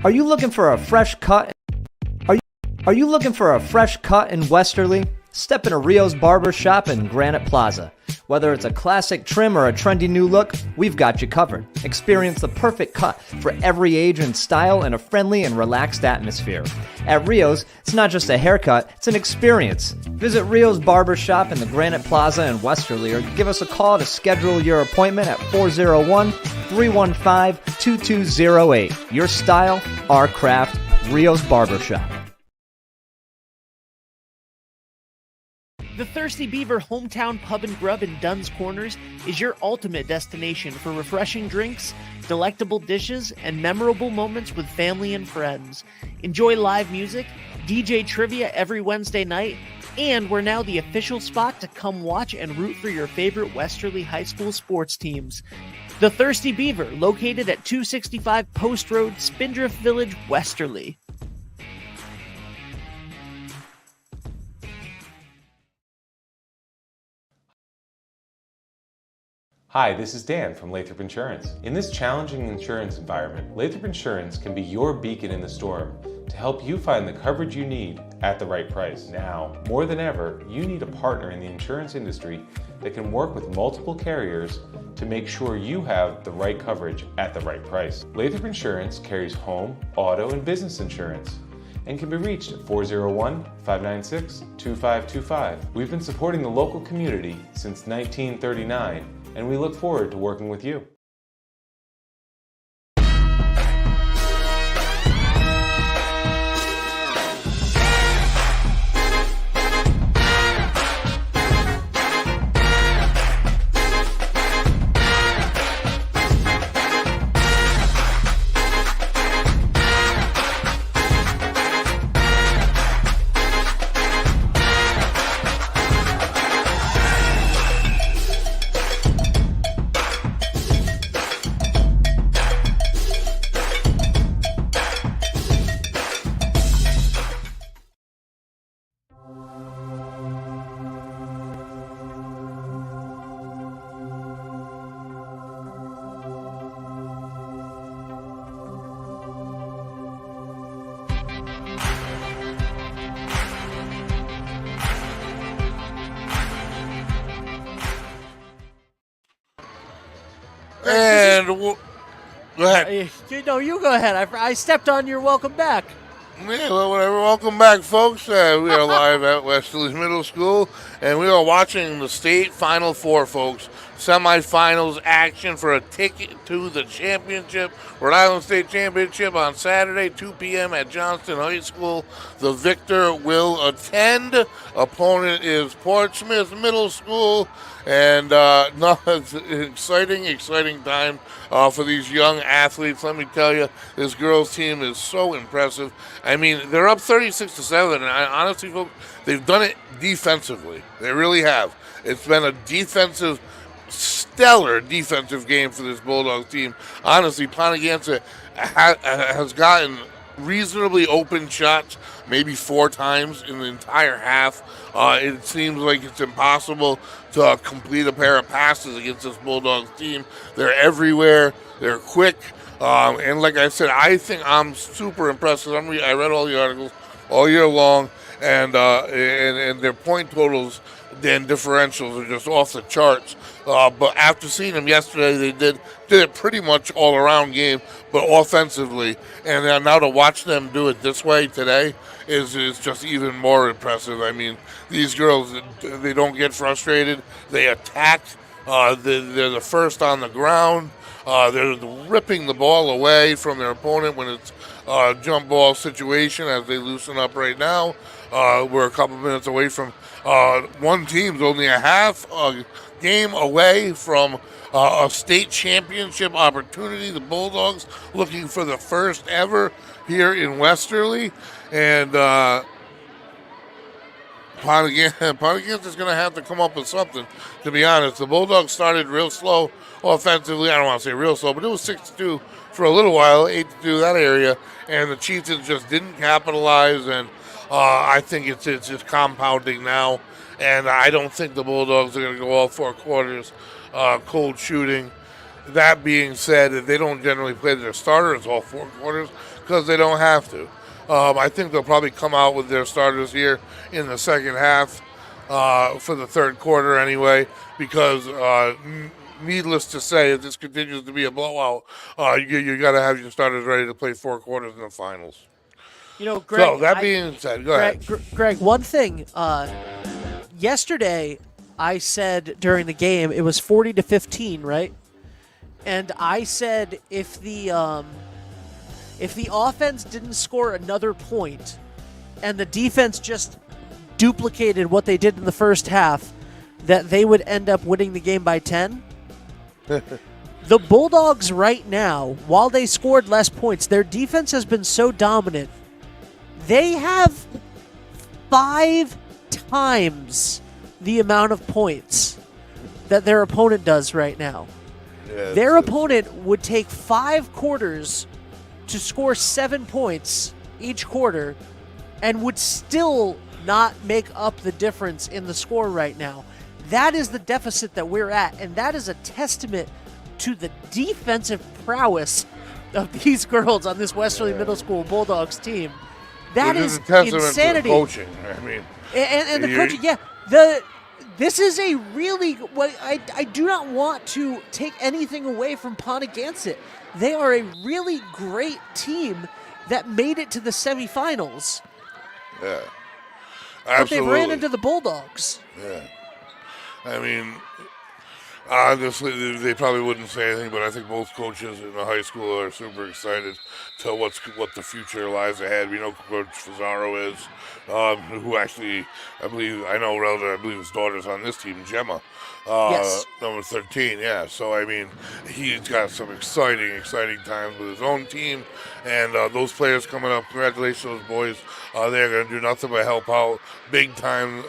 Are you looking for a fresh cut? Are you looking for a fresh cut in Westerly? Step into Rio's Barber Shop in Granite Plaza. Whether it's a classic trim or a trendy new look, we've got you covered. Experience the perfect cut for every age and style in a friendly and relaxed atmosphere. At Rio's, it's not just a haircut, it's an experience. Visit Rio's Barber Shop in the Granite Plaza in Westerly or give us a call to schedule your appointment at 401-315-2208. Your style, our craft, Rio's Barber Shop. The Thirsty Beaver Hometown Pub and Grub in Dunn's Corners is your ultimate destination for refreshing drinks, delectable dishes, and memorable moments with family and friends. Enjoy live music, DJ trivia every Wednesday night, and we're now the official spot to come watch and root for your favorite Westerly High School sports teams. The Thirsty Beaver, located at 265 Post Road, Spindrift Village, Westerly. Hi, this is Dan from Lathrop Insurance. In this challenging insurance environment, Lathrop Insurance can be your beacon in the storm to help you find the coverage you need at the right price. Now, more than ever, you need a partner in the insurance industry that can work with multiple carriers to make sure you have the right coverage at the right price. Lathrop Insurance carries home, auto, and business insurance and can be reached at 401-596-2525. We've been supporting the local community since 1939, and we look forward to working with you. And go ahead. You go ahead. I stepped on your welcome back. Yeah, well, whatever. Welcome back, folks. We are live at Westerly Middle School, and we are watching the state Final Four, folks. Semifinals action for a ticket to the championship, Rhode Island State Championship on Saturday, 2 p.m. at Johnston High School. The victor will attend. Opponent is Portsmouth Middle School. And no, it's an exciting time for these young athletes. Let me tell you, this girls' team is so impressive. I mean, they're up 36-7, and honestly, folks, they've done it defensively. They really have. It's been a stellar defensive game for this Bulldogs team. Honestly, Ponaganset has gotten reasonably open shots maybe 4 times in the entire half. It seems like it's impossible to complete a pair of passes against this Bulldogs team. They're everywhere. They're quick. And like I said, I think I'm super impressed. I read all the articles all year long, and their point totals and differentials are just off the charts. But after seeing them yesterday, they did it pretty much all around game, but offensively. And now to watch them do it this way today is just even more impressive. I mean, these girls, they don't get frustrated. They attack. They're the first on the ground. They're ripping the ball away from their opponent when it's a jump ball situation as they loosen up right now. We're a couple minutes away from one team's only a half game away from a state championship opportunity. The Bulldogs looking for the first ever here in Westerly. And Ponaganset is going to have to come up with something, to be honest. The Bulldogs started real slow offensively. I don't want to say real slow, but it was 6-2 for a little while, 8-2 that area. And the Chieftains just didn't capitalize. And I think it's just compounding now. And I don't think the Bulldogs are going to go all 4 quarters cold shooting. That being said, they don't generally play their starters all 4 quarters because they don't have to. I think they'll probably come out with their starters here in the second half for the third quarter anyway, because needless to say, if this continues to be a blowout, you got to have your starters ready to play 4 quarters in the finals. Greg. So that being said, go ahead. Greg, one thing. Yesterday, I said during the game it was 40-15, right? And I said if the offense didn't score another point, and the defense just duplicated what they did in the first half, that they would end up winning the game by 10. The Bulldogs right now, while they scored less points, their defense has been so dominant. They have 5 times the amount of points that their opponent does right now. Yeah, their opponent would take 5 quarters to score 7 points each quarter and would still not make up the difference in the score right now. That is the deficit that we're at, and that is a testament to the defensive prowess of these girls on this Westerly Middle School Bulldogs team. That is insanity. To the coaching. I mean, and the coaching, yeah. This is a really. I do not want to take anything away from Ponaganset. They are a really great team that made it to the semifinals. Yeah, absolutely. But they ran into the Bulldogs. Yeah, I mean, honestly, they probably wouldn't say anything, but I think both coaches in the high school are super excited to what the future lies ahead. We know Coach Fazaro is, who actually, I believe his daughter's on this team, Gemma, yes. number 13. Yeah, so I mean, he's got some exciting times with his own team, and those players coming up. Congratulations, those boys. They're going to do nothing but help out big time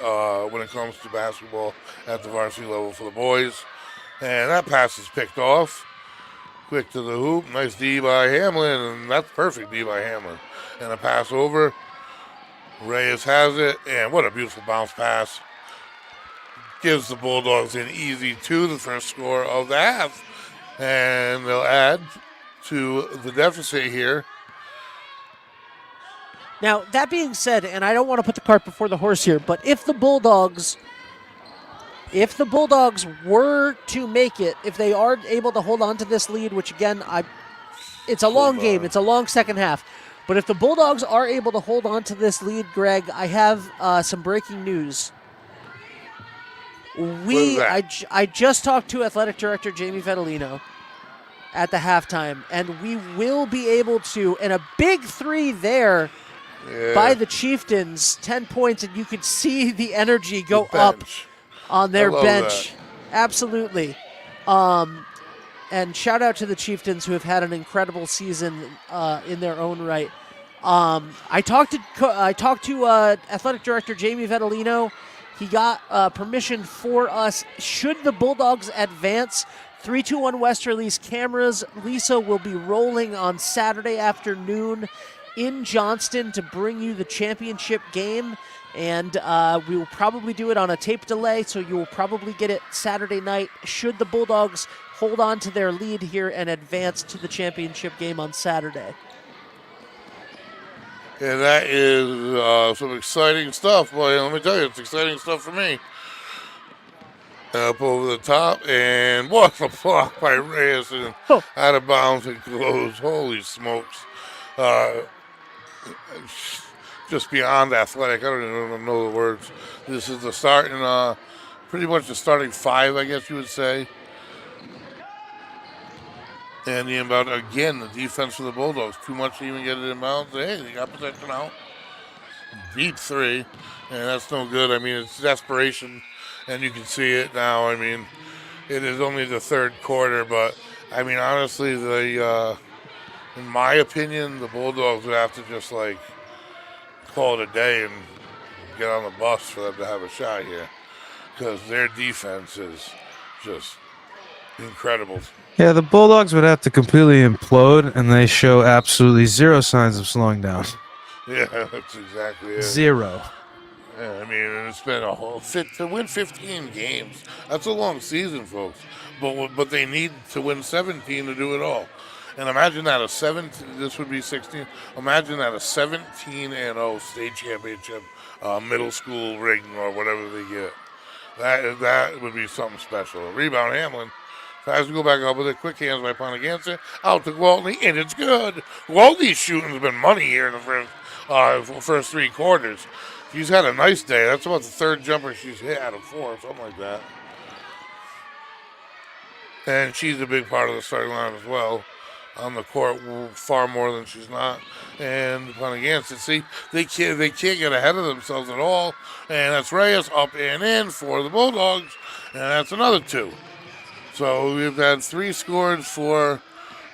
when it comes to basketball at the varsity level for the boys. And that pass is picked off. Quick to the hoop. Nice D by Hamlin. And that's perfect D by Hamlin. And a pass over. Reyes has it. And what a beautiful bounce pass. Gives the Bulldogs an easy 2, the first score of the half. And they'll add to the deficit here. Now, that being said, and I don't want to put the cart before the horse here, but if the Bulldogs were to make it, if they are able to hold on to this lead, which again, it's a long game, it's a long second half, but if the Bulldogs are able to hold on to this lead, Greg, I have some breaking news. I just talked to Athletic Director Jamie Fedolino at the halftime, and we will be able to, and a big 3 there by the Chieftains, 10 points, and you could see the energy go up on their bench. That. Absolutely. And shout out to the Chieftains, who have had an incredible season in their own right. I talked to Athletic Director Jamie Fedolino. He got permission for us. Should the Bulldogs advance, 321 Westerly's cameras, Lisa, will be rolling on Saturday afternoon in Johnston to bring you the championship game. And we will probably do it on a tape delay, so you will probably get it Saturday night should the Bulldogs hold on to their lead here and advance to the championship game on Saturday. And that is some exciting stuff. Boy, let me tell you, it's exciting stuff for me. Up over the top, and what a block by Reyes, and out of bounds and close. Holy smokes. Just beyond athletic. I don't even know the words. This is the starting, pretty much the starting 5, I guess you would say. And the inbound, again, the defense for the Bulldogs. Too much to even get it inbound. Hey, they got possession out. Deep 3, and that's no good. I mean, it's desperation, and you can see it now. I mean, it is only the third quarter, but, I mean, honestly, in my opinion, the Bulldogs would have to just, call it a day and get on the bus for them to have a shot here, because their defense is just incredible. Yeah, the Bulldogs would have to completely implode, and they show absolutely zero signs of slowing down. Yeah, that's exactly it. 0. Yeah, I mean, it's been a whole to win 15 games. That's a long season, folks. But they need to win 17 to do it all. And imagine that this would be 16. Imagine that a 17-0 state championship middle school ring or whatever they get. That would be something special. Rebound, Hamlin. Tries to go back up with it. Quick hands by Ponaganset. Out to Gwaltney, and it's good. Gwaltney's shooting has been money here in the first 3 quarters. She's had a nice day. That's about the 3rd jumper she's hit out of 4, something like that. And she's a big part of the starting line as well. On the court far more than she's not. And Ponaganset, see, they can't get ahead of themselves at all. And that's Reyes up and in for the Bulldogs. And that's another 2. So we've had 3 scored for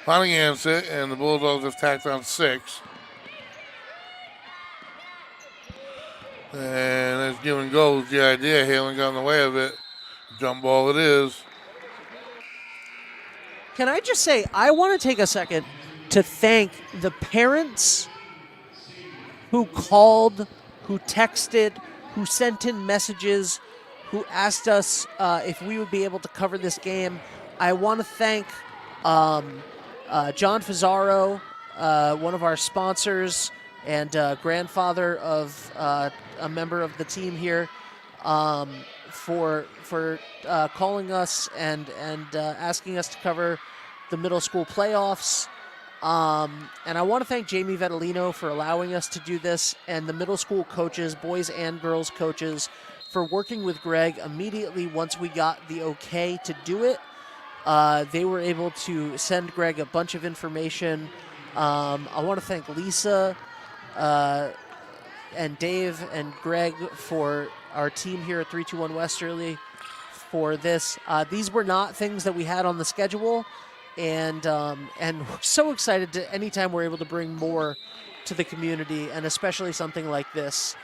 Ponaganset, and the Bulldogs have tacked on 6. And as give and go is the idea. Halen got in the way of it. Jump ball it is. Can I just say, I want to take a second to thank the parents who called, who texted, who sent in messages, who asked us if we would be able to cover this game. I want to thank John Fazaro, one of our sponsors and grandfather of a member of the team here, for calling us and asking us to cover the middle school playoffs. And I want to thank Jamie Vettalino for allowing us to do this, and the middle school coaches, boys and girls coaches, for working with Greg immediately once we got the okay to do it. They were able to send Greg a bunch of information. I want to thank Lisa and Dave and Greg for our team here at 321 Westerly for this. These were not things that we had on the schedule, and we're so excited to anytime we're able to bring more to the community, and especially something like this.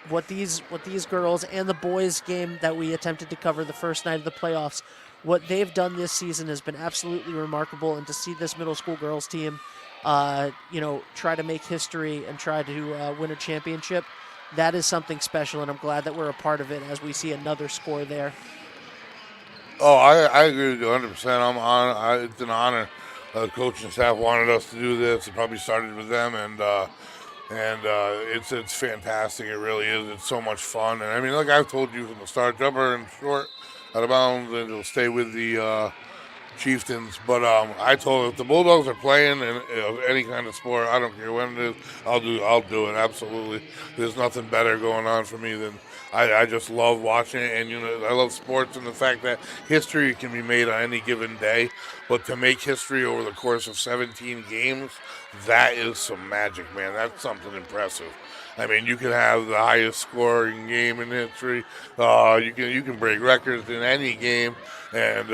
What these girls and the boys game that we attempted to cover the first night of the playoffs, what they've done this season has been absolutely remarkable, and to see this middle school girls team try to make history and try to win a championship, that is something special, and I'm glad that we're a part of it as we see another score there. Oh, I agree with you 100%. It's an honor. The coaching staff wanted us to do this. It probably started with them, and it's fantastic. It really is. It's so much fun. And I mean, like I've told you from the start, jumper and short, out of bounds, and it'll stay with the Chieftains. But I told them if the Bulldogs are playing in any kind of sport, I don't care when it is, I'll do it. Absolutely. There's nothing better going on for me than I just love watching it, and I love sports and the fact that history can be made on any given day. But to make history over the course of 17 games, that is some magic, man. That's something impressive. I mean, you can have the highest scoring game in history. You can break records in any game, and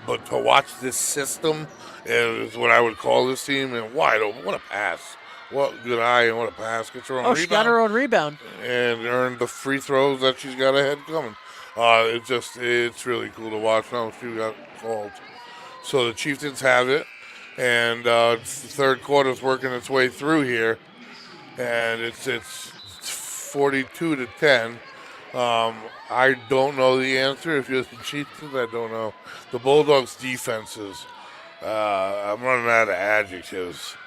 but to watch this system is what I would call this team, and wide open. What a pass! What good eye and what a pass! Gets her own rebound. She got her own rebound and earned the free throws that she's got ahead coming. It's really cool to watch. Now she got called, so the Chieftains have it, and the third quarter's working its way through here. And it's 42-10. I don't know the answer. If you're the Chieftains, I don't know. The Bulldogs' defenses. I'm running out of adjectives.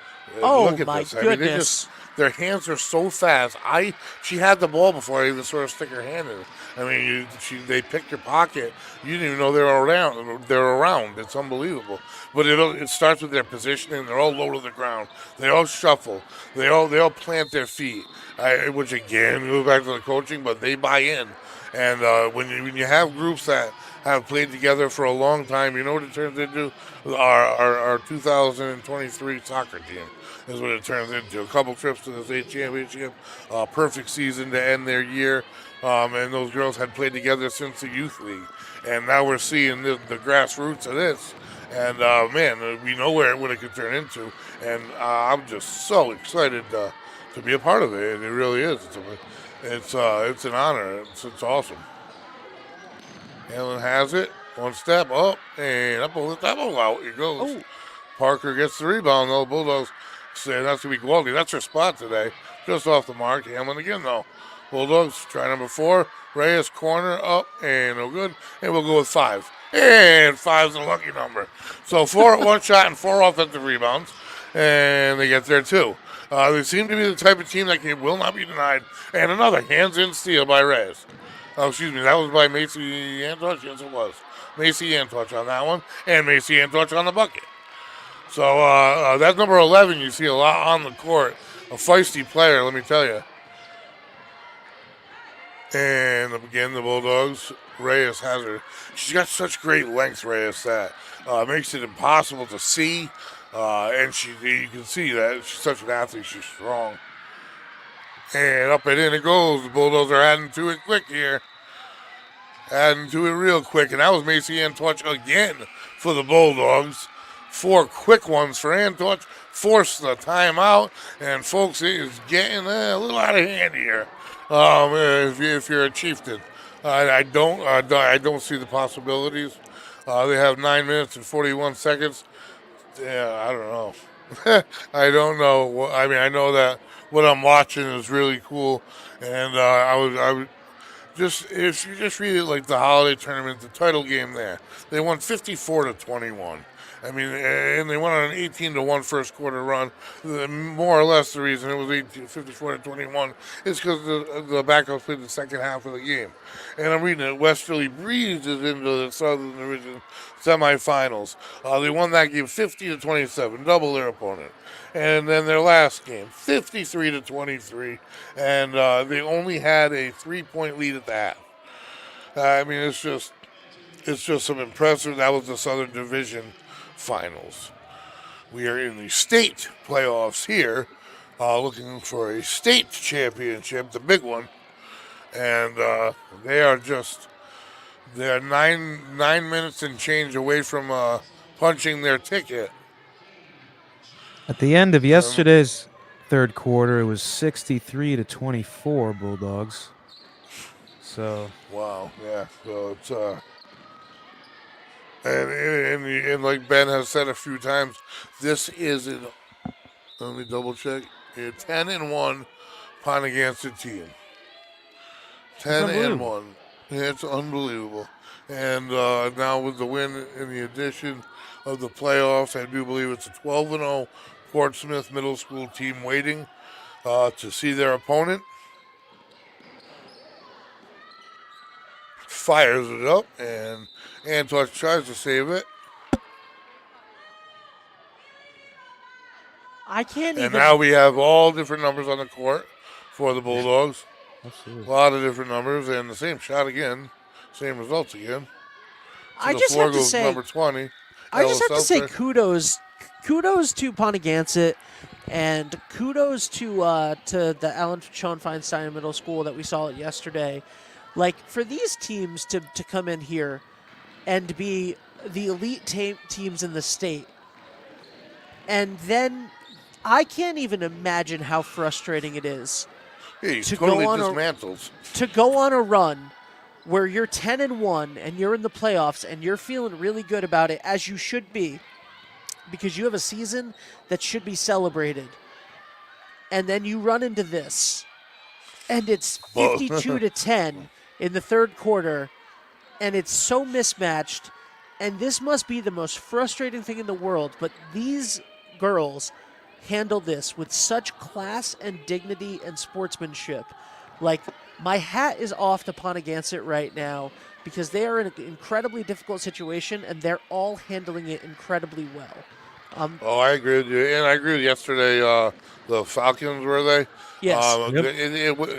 Oh, look at my this. goodness. Their hands are so fast. She had the ball before I even saw her stick her hand in it. I mean, they picked your pocket. You didn't even know they were around. They're around. It's unbelievable. But it starts with their positioning. They're all low to the ground. They all shuffle. They all plant their feet. Which again goes back to the coaching, but they buy in. And when you have groups that have played together for a long time, you know what it turns into? Our 2023 soccer team is what it turns into. A couple trips to the state championship, perfect season to end their year. And those girls had played together since the youth league. And now we're seeing the grassroots of this. And, man, we know what it could turn into. And I'm just so excited to be a part of it. It really is. It's an honor. It's awesome. Allen has it. One step up, and up over the top out. It goes. Oh. Parker gets the rebound, though. Bulldogs say that's going to be Gwaltney. That's her spot today. Just off the mark. Hamlin again, though. Bulldogs try number 4. Reyes corner up, and no good. And we'll go with 5. And 5's a lucky number. So 4 at one shot and 4 offensive rebounds. And they get there too. They seem to be the type of team that will not be denied. And another hands-in steal by Reyes. Oh, excuse me, that was by Macy Antwich? Yes, it was. Macy Antwich on that one. And Macy Antwich on the bucket. So that's number 11. You see a lot on the court. A feisty player, let me tell you. And again, the Bulldogs, Reyes has her. She's got such great length, Reyes, that makes it impossible to see. And you can see that she's such an athlete. She's strong. And up and in it goes. The Bulldogs are adding to it quick here. Adding to it real quick. And that was Macy Antwich again for the Bulldogs. 4 quick ones for Antwich. Forced the timeout. And, folks, it is getting a little out of hand here. If you're a Chieftain, I don't see the possibilities. They have 9 minutes and 41 seconds. Yeah, I don't know. I don't know. I mean, I know that what I'm watching is really cool, and I would just, if you just read it like the holiday tournament, the title game there, they won 54-21. I mean, and they went on an 18-1 first quarter run. More or less the reason it was 54-21 is because the backups played the second half of the game. And I'm reading it. Westerly breezes into the Southern Division semifinals. They won that game 50-27, double their opponent. And then their last game, 53-23, and they only had a 3-point lead at the half. I mean, it's just some impressive. That was the Southern Division finals. We are in the state playoffs here, looking for a state championship, the big one, and they're 9 minutes and change away from punching their ticket. At the end of yesterday's third quarter, it was 63-24 Bulldogs. So wow, yeah. So it's and like Ben has said a few times, this is let me double check. A 10-1 Ponaganset team. 10-1. It's unbelievable. And now with the win and the addition of the playoffs, I do believe it's a 12-0 Portsmouth Middle School team waiting to see their opponent. Fires it up, and Antwich tries to save it. I can't And even. now we have all different numbers on the court for the Bulldogs. absolutely. A lot of different numbers, and the same shot again, same results again. So I the just floor have to goes say, number 20. I just have to say Southbridge. kudos to Ponaganset, and kudos to the Ellen Sean Feinstein Middle School that we saw it yesterday. Like, for these teams to come in here and be the elite teams in the state, and then I can't even imagine how frustrating it is Yeah, he's to totally go on dismantled. to go on a run where you're 10-1 and you're in the playoffs and you're feeling really good about it, as you should be, because you have a season that should be celebrated. And then you run into this, and it's 52-10 in the third quarter, and it's so mismatched. And this must be the most frustrating thing in the world, but these girls handle this with such class and dignity and sportsmanship. Like, my hat is off to Ponaganset right now, because they are in an incredibly difficult situation, and they're all handling it incredibly well. I agree with you. And I agree with yesterday, the Falcons, were they? Yes.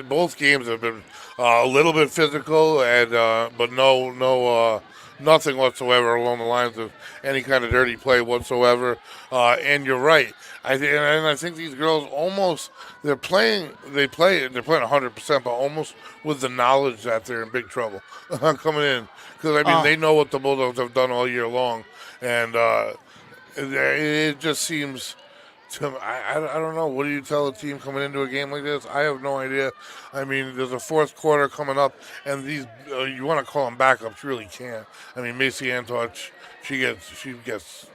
Both games have been a little bit physical, and but nothing whatsoever along the lines of any kind of dirty play whatsoever. And you're right. I think these girls they're playing 100%, but almost with the knowledge that they're in big trouble coming in, because I mean they know what the Bulldogs have done all year long, and it just seems. I don't know. What do you tell a team coming into a game like this? I have no idea. I mean, there's a fourth quarter coming up, and these you want to call them backups, you really can't. I mean, Macy Antwich, she gets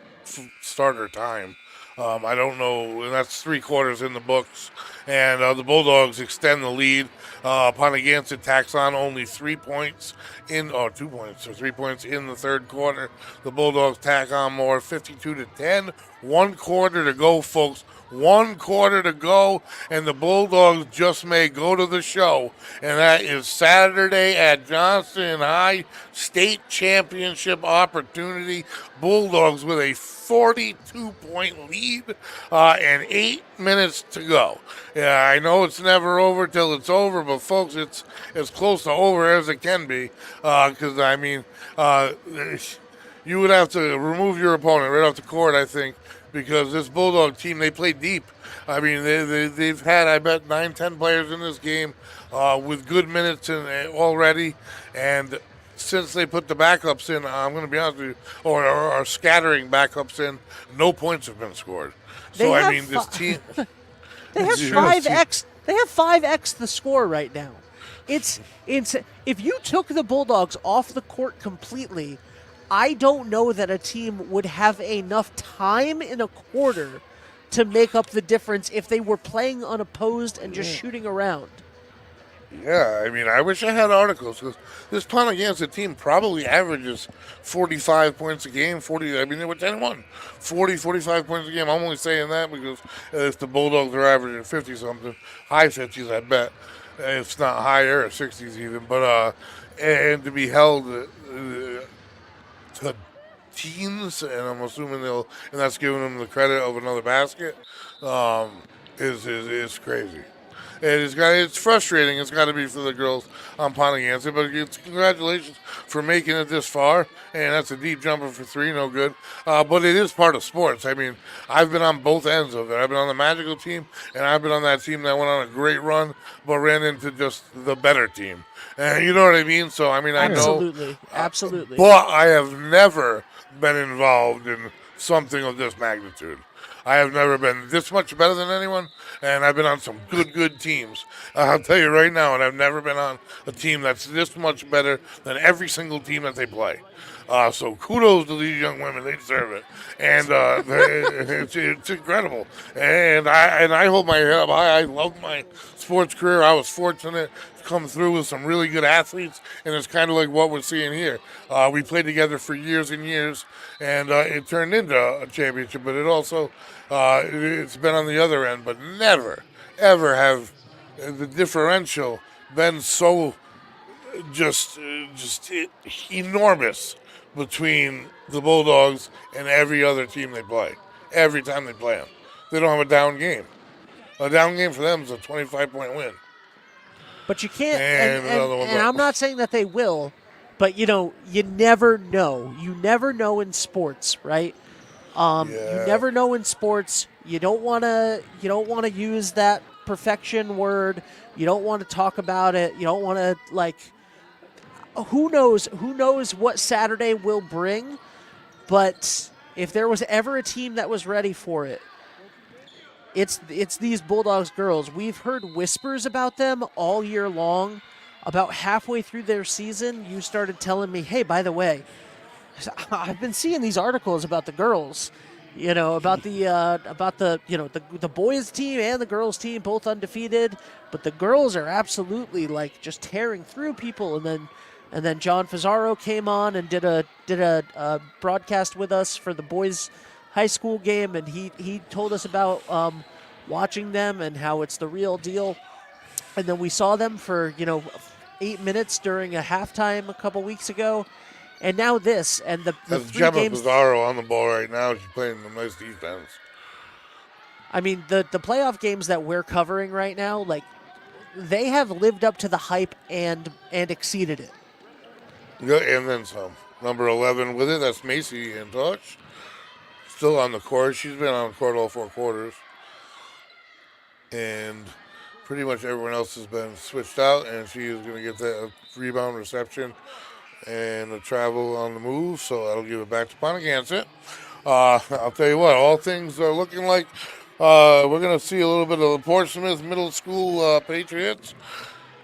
starter time. I don't know, and that's 3 quarters in the books. And the Bulldogs extend the lead. Ponaganset tacks on only 3 points 2 points, or 3 points in the third quarter. The Bulldogs tack on more, 52-10. 1 quarter to go, folks. 1 quarter to go, and the Bulldogs just may go to the show. And that is Saturday at Johnston High, state championship opportunity. Bulldogs with a 42-point lead and 8 minutes to go. Yeah, I know it's never over till it's over, but folks, it's as close to over as it can be. Because, you would have to remove your opponent right off the court, I think, because this Bulldog team, they play deep. I mean, they've had, I bet, 9-10 players in this game with good minutes already. And since they put the backups in, I'm going to be honest with you, or are scattering backups in, no points have been scored. So, I mean, this team... They have 5x. They have 5x the score right now. It's if you took the Bulldogs off the court completely, I don't know that a team would have enough time in a quarter to make up the difference if they were playing unopposed and just shooting around. Yeah, I mean, I wish I had articles, because this Ponaganset team probably averages 45 points a game, they were 10-1, 40, 45 points a game. I'm only saying that because if the Bulldogs are averaging 50-something, high 50s, I bet. It's not higher, or 60s even, but, and to be held to teens, and I'm assuming and that's giving them the credit of another basket, is crazy. It's frustrating. It's got to be for the girls on Ponaganset, but it's congratulations for making it this far. And that's a deep jumper for 3, no good. But it is part of sports. I mean, I've been on both ends of it. I've been on the Magical team, and I've been on that team that went on a great run, but ran into just the better team. And you know what I mean? So, I mean, I know. Absolutely. But I have never been involved in something of this magnitude. I have never been this much better than anyone, and I've been on some good teams. I'll tell you right now, and I've never been on a team that's this much better than every single team that they play. So kudos to these young women; they deserve it, and it's incredible. And I hold my head up high. I love my sports career. I was fortunate to come through with some really good athletes, and it's kind of like what we're seeing here. We played together for years and years, and it turned into a championship. But it also it's been on the other end. But never, ever have the differential been so just enormous between the Bulldogs and every other team they play. Every time they play them, they don't have a down game. A down game for them is a 25-point win. But you can't, and I'm not saying that they will, but you never know. You never know in sports, right? You never know in sports. You don't want to use that perfection word. You don't want to talk about it. You don't want to who knows what Saturday will bring, but if there was ever a team that was ready for it, it's these Bulldogs girls. We've heard whispers about them all year long. About halfway through their season, you started telling me, hey, by the way, I've been seeing these articles about the girls, about the boys team and the girls team, both undefeated, but the girls are absolutely just tearing through people. And then John Fazaro came on and did a broadcast with us for the boys' high school game, and he told us about watching them and how it's the real deal. And then we saw them for 8 minutes during a halftime a couple weeks ago, and now this and the That's 3 Gemma games. Pizarro on the ball right now. She's playing a nice defense. I mean, the playoff games that we're covering right now, they have lived up to the hype and exceeded it. Yeah, and then some. Number 11 with it, that's Macy in touch. Still on the court. She's been on the court all 4 quarters. And pretty much everyone else has been switched out, and she is going to get that rebound, reception, and a travel on the move, so that'll give it back to Ponaganset. I'll tell you what, all things are looking like we're going to see a little bit of the Portsmouth Middle School Patriots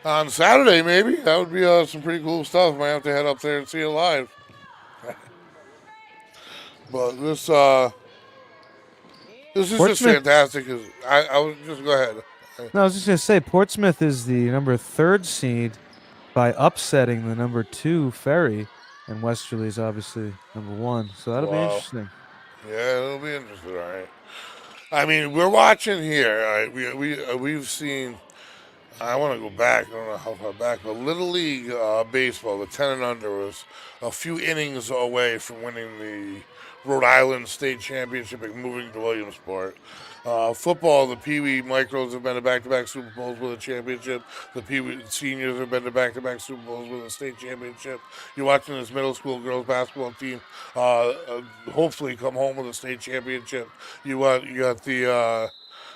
on Saturday, maybe. That would be some pretty cool stuff. Might have to head up there and see it live. But this This is just Portsmouth. fantastic. I was just go ahead. No, I was just gonna say Portsmouth is the number 3rd seed by upsetting the number 2 Ferry, and Westerly is obviously number 1. So that'll be Wow. interesting. Yeah, it'll be interesting. All right. I mean, we're watching here. All right, we've seen. I want to go back. I don't know how far back, but Little League baseball, the 10 and under, was a few innings away from winning the Rhode Island State Championship and moving to Williamsport. Football, the Pee Wee Micros have been to back-to-back Super Bowls with a championship. The Pee Wee Seniors have been to back-to-back Super Bowls with a state championship. You're watching this middle school girls basketball team hopefully come home with a state championship. You got the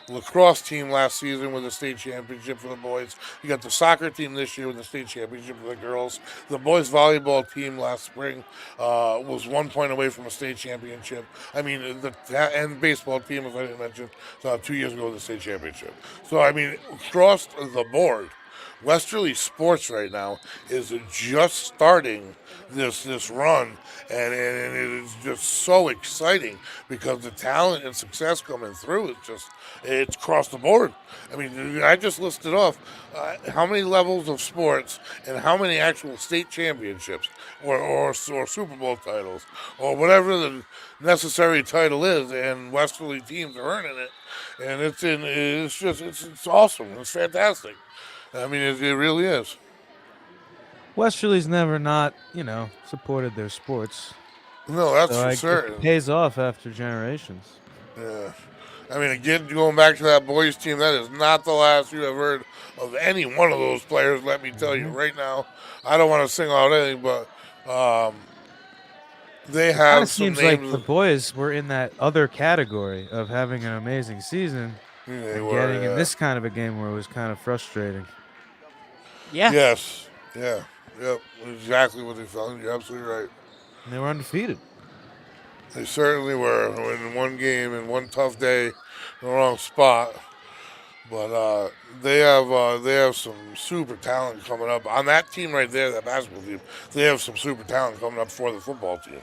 lacrosse team last season with a state championship for the boys. You got the soccer team this year with the state championship for the girls. The boys volleyball team last spring was 1 point away from a state championship. I mean, and the baseball team, if I didn't mention, 2 years ago with the state championship. So, I mean, across the board, Westerly sports right now is just starting this run, and it is just so exciting because the talent and success coming through it's across the board. I mean, I just listed off how many levels of sports and how many actual state championships or Super Bowl titles or whatever the necessary title is, and Westerly teams are earning it, and it's awesome. It's fantastic. I mean, it really is. Westerly's never not, supported their sports. No, that's So for it certain. pays off after generations. Yeah. I mean, again, going back to that boys team, that is not the last you have heard of any one of those players, let me tell you right now. I don't want to single out anything, but they Kind have of some seems like names. the boys were in that other category of having an amazing season They and were, getting in yeah. this kind of a game where it was kind of frustrating. Yeah. Yes. Yeah. Yep. Exactly what they felt. You're absolutely right. And they were undefeated. They certainly were in one game and one tough day in the wrong spot. But they have some super talent coming up on that team right there, that basketball team. They have some super talent coming up for the football team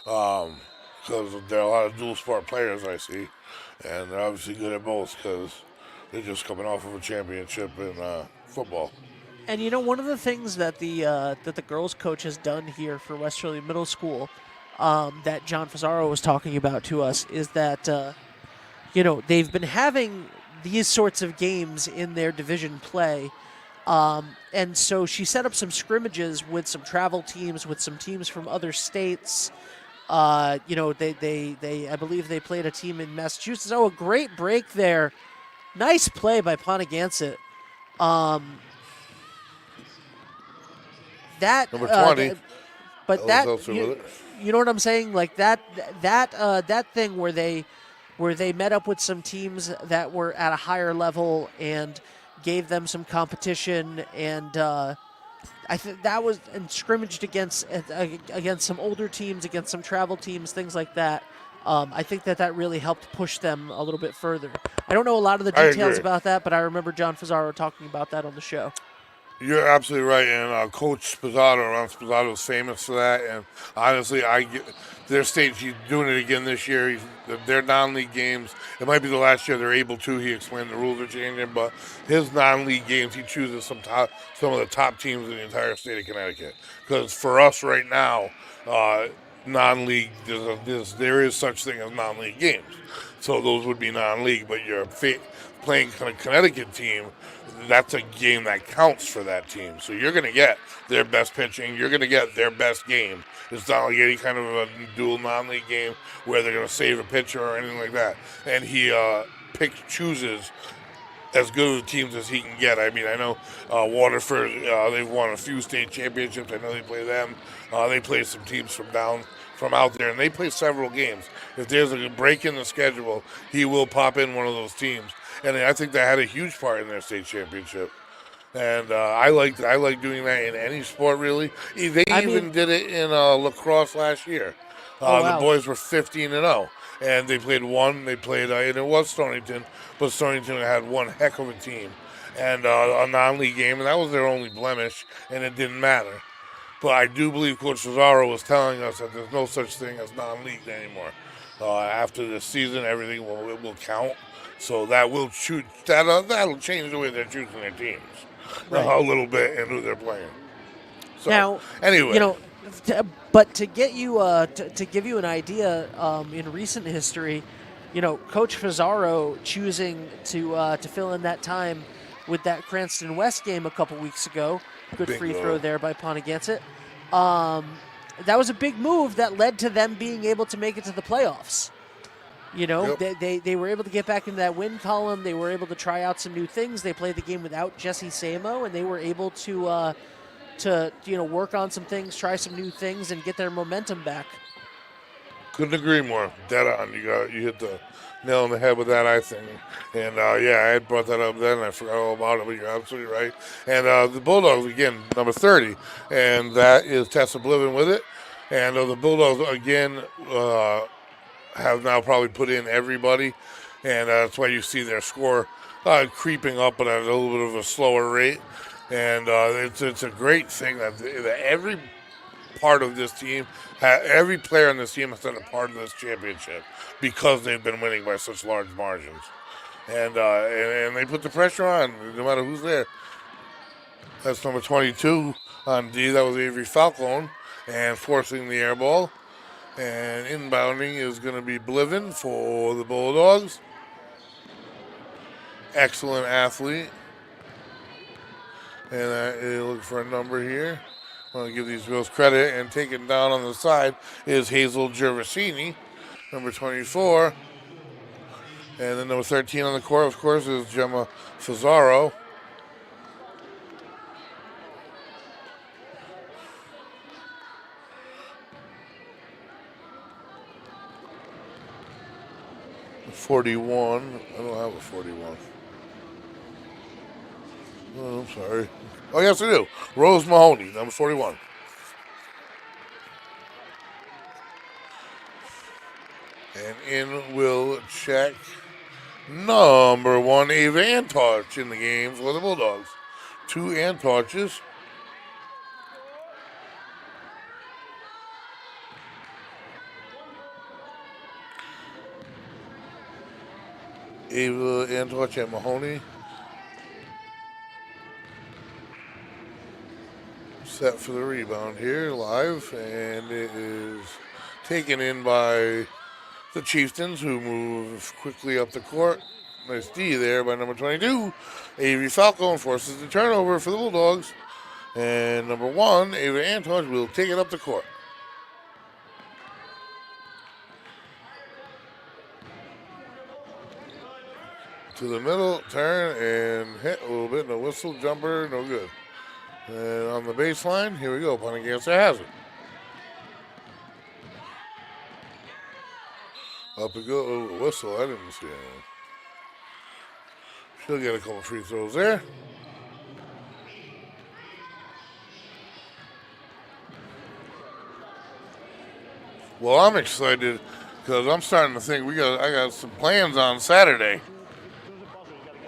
because there are a lot of dual sport players I see, and they're obviously good at both because they're just coming off of a championship in football. And one of the things that the girls coach has done here for Westerly Middle School, that John Fazzaro was talking about to us, is that they've been having these sorts of games in their division play, and so she set up some scrimmages with some travel teams, with some teams from other states. They I believe they played a team in Massachusetts. Oh, a great break there! Nice play by Ponaganset. That Number 20. but That that was also with it. you know what I'm saying? Like that thing where they met up with some teams that were at a higher level and gave them some competition, and I think that was and scrimmaged against some older teams, against some travel teams, things like that. I think that really helped push them a little bit further. I don't know a lot of the I details agree. about that, but I remember John Fazzaro talking about that on the show. You're absolutely right, and Coach Spazzato, Ron Spazzato, is famous for that. And honestly, their state, he's doing it again this year. Their non-league games, it might be the last year they're able to. He explained the rules are changing, but his non-league games, he chooses some of the top teams in the entire state of Connecticut. Because for us right now, non-league, there is such thing as non-league games. So those would be non-league, but you're playing kind of Connecticut team. That's a game that counts for that team. So you're going to get their best pitching. You're going to get their best game. It's not like any kind of a dual non-league game where they're going to save a pitcher or anything like that. And he chooses as good of teams as he can get. I mean, I know Waterford, they've won a few state championships. I know they play them. They play some teams from out there, and they play several games. If there's a break in the schedule, he will pop in one of those teams. And I think that had a huge part in their state championship. And I like doing that in any sport, really. They even did it in lacrosse last year. Wow. The boys were 15-0, and they played and it was Stonington, but Stonington had one heck of a team and a non-league game, and that was their only blemish, and it didn't matter. But I do believe Coach Fazzaro was telling us that there's no such thing as non-league anymore. After this season, everything will count. So that'll change the way they're choosing their teams a little bit and who they're playing. So Now, anyway, but to get you to give you an idea, in recent history, Coach Fazaro choosing to fill in that time with that Cranston West game a couple weeks ago. Good Bingo. free throw there by Ponaganset. That was a big move that led to them being able to make it to the playoffs. Yep. They were able to get back into that win column. They were able to try out some new things. They played the game without Jesse Samo, and they were able to work on some things, try some new things, and get their momentum back. Couldn't agree more. Dead on. You hit the nail on the head with that, I think. And I had brought that up then. I forgot all about it, but you're absolutely right. And the Bulldogs, again, number 30, and that is Tessa Bliven with it. And the Bulldogs, again, have now probably put in everybody, and that's why you see their score creeping up, but at a little bit of a slower rate. And it's a great thing that every part of this team, every player on this team has been a part of this championship because they've been winning by such large margins. And they put the pressure on no matter who's there. That's number 22 on D. That was Avery Falcone, and forcing the air ball. And inbounding is going to be Bliven for the Bulldogs. Excellent athlete. And look for a number here. I want to give these girls credit. And taken down on the side is Hazel Gervasini, number 24. And then number 13 on the court, of course, is Gemma Fazaro. .41. I don't have a 41. Oh, I'm sorry. Oh, yes, I do. Rose Mahoney, number 41. And in will check number 1, Ava Antoch in the game for the Bulldogs. 2 Antoches. Ava Antoch and Mahoney. Set for the rebound here, live, and it is taken in by the Chieftains, who move quickly up the court. Nice D there by number 22. Avery Falcone forces the turnover for the Bulldogs. And number 1, Ava Antoch, will take it up the court. To the middle, turn, and hit a little bit. No whistle, jumper, no good. And on the baseline, here we go. Ponaganset has it. Up we go. Oh, whistle. I didn't see it. She'll get a couple free throws there. Well, I'm excited because I'm starting to think I got some plans on Saturday.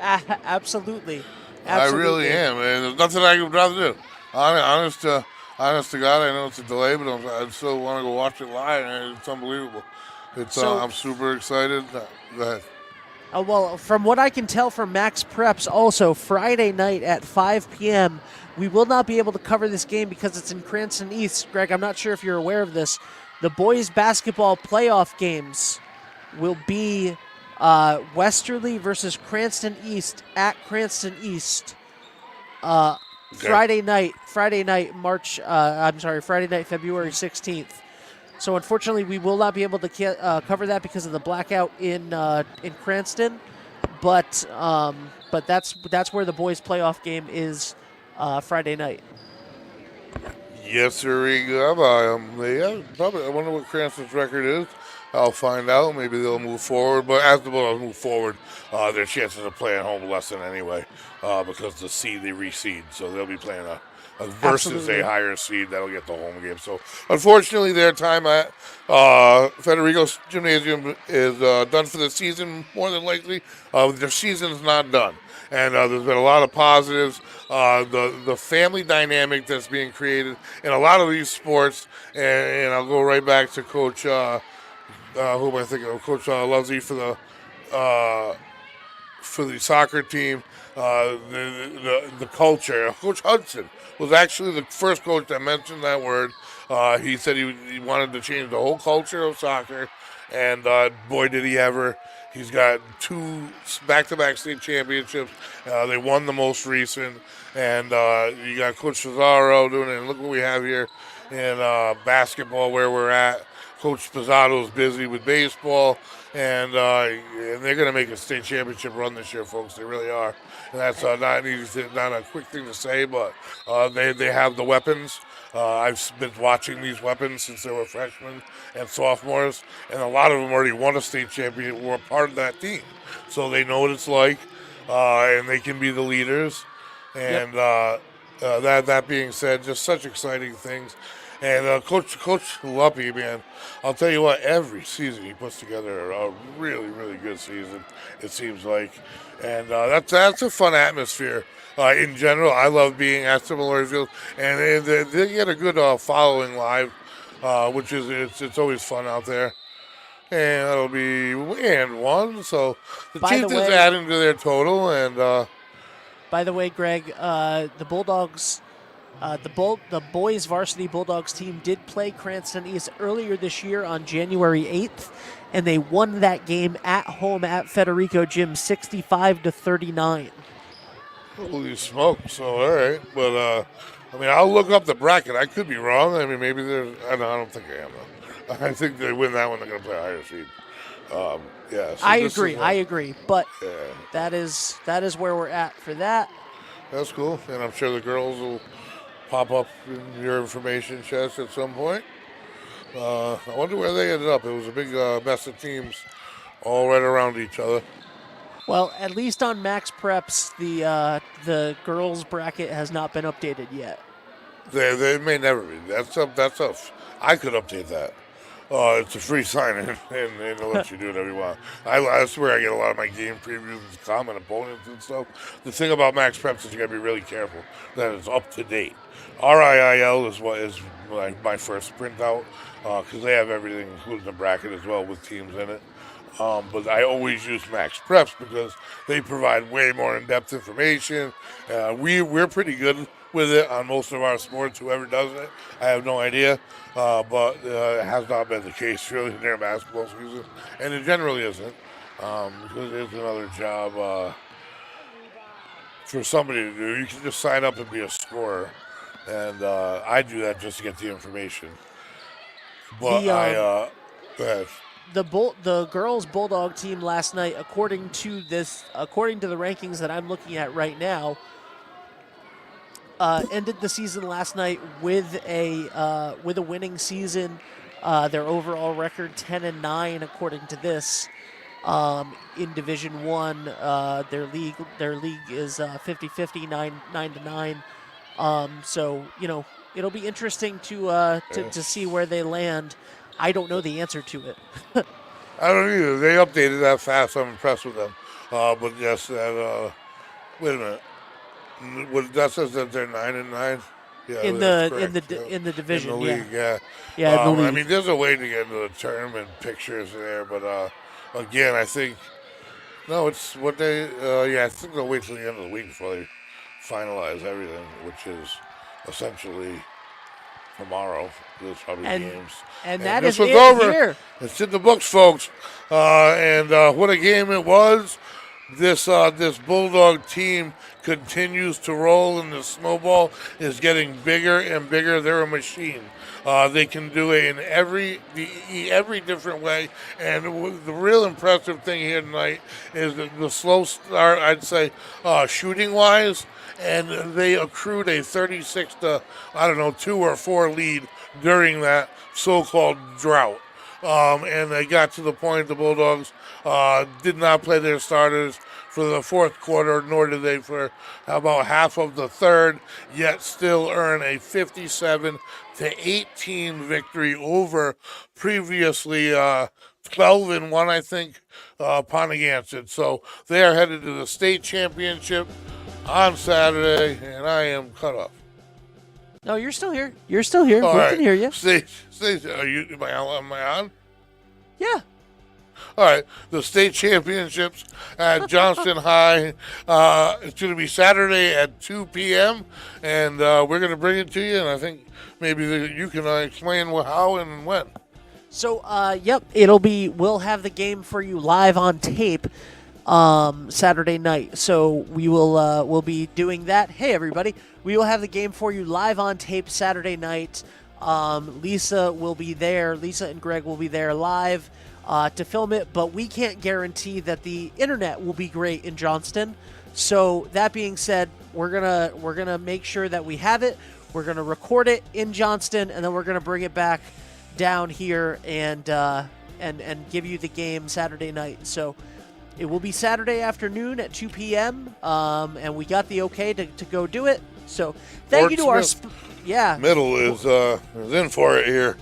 Absolutely. I really am, and there's nothing I would rather do. Honest to God, I know it's a delay, but I still want to go watch it live, and it's unbelievable. I'm super excited. Go ahead. Well, from what I can tell from Max Preps, also Friday night at 5 p.m., we will not be able to cover this game because it's in Cranston East. Greg, I'm not sure if you're aware of this. The boys' basketball playoff games will be Westerly versus Cranston East at Cranston East. Okay. Friday night, February 16th. So unfortunately, we will not be able to cover that because of the blackout in Cranston. But that's where the boys' playoff game is Friday night. Yes, sir. Probably. I wonder what Cranston's record is. I'll find out. Maybe they'll move forward. But as the Bulldogs move forward, their chances of playing home lessen anyway because the seed, they reseed. So they'll be playing versus a higher seed that'll get the home game. So unfortunately, their time at Federico's Gymnasium is done for the season, more than likely. Their season's not done. And there's been a lot of positives. The family dynamic that's being created in a lot of these sports. And I'll go right back to Coach who am I thinking of? Coach Lovesey for the soccer team. The culture. Coach Hudson was actually the first coach that mentioned that word. He said he wanted to change the whole culture of soccer, and boy, did he ever. He's got 2 back-to-back state championships. They won the most recent, and you got Coach Cesaro doing it. And look what we have here in basketball where we're at. Coach Pizzato's busy with baseball, and they're going to make a state championship run this year, folks. They really are. And that's not a quick thing to say, but they have the weapons. I've been watching these weapons since they were freshmen and sophomores, and a lot of them already won a state championship, were part of that team. So they know what it's like, and they can be the leaders. And that being said, just such exciting things. And Coach Luppy, man, I'll tell you what, every season he puts together a really, really good season, it seems like. And that's a fun atmosphere. In general, I love being at Memorial Field, and they get a good following live, which is it's always fun out there. And that'll be and 1, so the team is adding to their total. And by the way, Greg, the Bulldogs. The boys varsity Bulldogs team did play Cranston East earlier this year on January 8th, and they won that game at home at Federico Gym 65-39. Holy smokes! So all right, but I mean, I'll look up the bracket. I could be wrong. I mean, maybe there's. I don't think I am though. I think they win that one. They're going to play a higher seed. Yeah. So I agree. But that is where we're at for that. That's cool, and I'm sure the girls will pop up in your information chest at some point. I wonder where they ended up. It was a big mess of teams all right around each other. Well, at least on Max Preps, the girls bracket has not been updated yet. They may never be. That's a. I could update that. It's a free sign-in, and they'll let you do whatever you want. I swear I get a lot of my game previews with common opponents and stuff. The thing about Max Preps is you got to be really careful that it's up to date. RIIL is what is my first printout because they have everything, including the bracket as well with teams in it. But I always use Max Preps because they provide way more in-depth information. We're pretty good with it on most of our sports. Whoever does it, I have no idea. But it has not been the case really during basketball season. And it generally isn't because it's another job for somebody to do. You can just sign up and be a scorer. And I do that just to get the information. But go ahead. The girls Bulldog team last night, according to the rankings that I'm looking at right now, ended the season last night with a winning season. Their overall record 10-9 according to this. In Division 1, their league is 50-50, 9-9. So it'll be interesting to see where they land. I don't know the answer to it. I don't either. They updated that fast. I'm impressed with them. But yes, wait a minute. What that says that they're 9-9. Yeah, in the division, in the league, yeah. In the league. I mean, there's a way to get into the tournament pictures there, but again, I think it's what they. I think they'll wait till the end of the week before they finalize everything, which is essentially tomorrow. There's probably games. And that this is it over. Here. It's in the books, folks. And what a game it was. This Bulldog team continues to roll, and the snowball is getting bigger and bigger. They're a machine. They can do it in every different way. And the real impressive thing here tonight is the slow start, I'd say, shooting-wise, and they accrued a 36 to, 2 or 4 lead during that so-called drought. And they got to the point the Bulldogs did not play their starters for the fourth quarter, nor did they for about half of the third, yet still earn a 57-18 victory over previously 12-1, I think, Ponaganset. So they are headed to the state championship on Saturday, and I am cut off. No, you're still here. You're still here. All we right. can hear you. Stay. Am I on? Yeah. All right, the state championships at Johnston High. It's going to be Saturday at 2 p.m., and we're going to bring it to you, and I think maybe you can explain how and when. So, yep, we'll have the game for you live on tape Saturday night. So we'll be doing that. Hey, everybody, we will have the game for you live on tape Saturday night. Lisa will be there. Lisa and Greg will be there live to film it, but we can't guarantee that the internet will be great in Johnston. So that being said, we're gonna make sure that we have it. We're gonna record it in Johnston, and then we're gonna bring it back down here and give you the game Saturday night. So it will be Saturday afternoon at 2 p.m. And we got the okay to go do it. So thank you to our Middle is in for it here.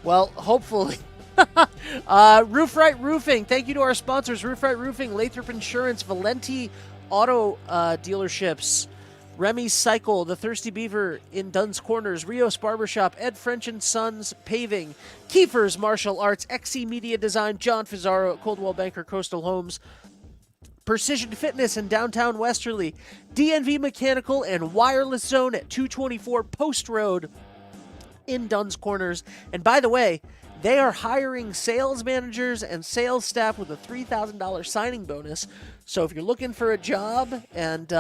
Well, hopefully. Roof Right Roofing. Thank you to our sponsors: Roof Right Roofing, Lathrop Insurance, Valenti Auto Dealerships, Remy's Cycle, The Thirsty Beaver in Dunn's Corners, Rios Barbershop, Ed French and Sons Paving, Kiefer's Martial Arts, XC Media Design, John Fizarro at Coldwell Banker Coastal Homes, Precision Fitness in downtown Westerly, DNV Mechanical and Wireless Zone at 224 Post Road in Dunn's Corners. And by the way, they are hiring sales managers and sales staff with a $3,000 signing bonus. So if you're looking for a job and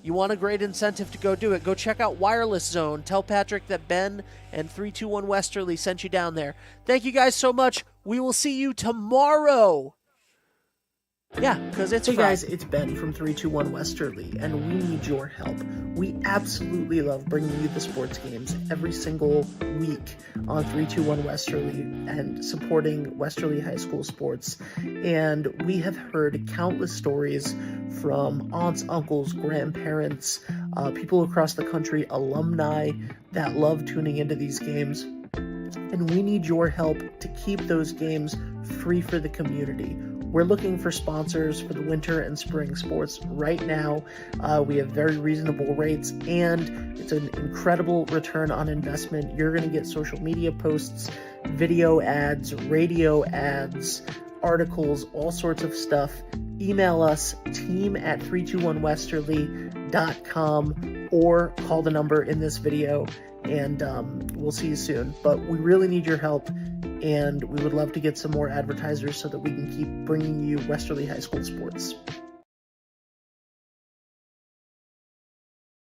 you want a great incentive to go do it, go check out Wireless Zone. Tell Patrick that Ben and 321 Westerly sent you down there. Thank you guys so much. We will see you tomorrow. Yeah, because it's Hey guys, it's Ben from 321 Westerly, and we need your help. We absolutely love bringing you the sports games every single week on 321 Westerly and supporting Westerly High School sports. And we have heard countless stories from aunts, uncles, grandparents, people across the country, alumni that love tuning into these games. And we need your help to keep those games free for the community. We're looking for sponsors for the winter and spring sports right now. We have very reasonable rates, and it's an incredible return on investment. You're going to get social media posts, video ads, radio ads, articles, all sorts of stuff. Email us, team@321westerly.com, or call the number in this video, and we'll see you soon. But we really need your help, and we would love to get some more advertisers so that we can keep bringing you Westerly High School sports.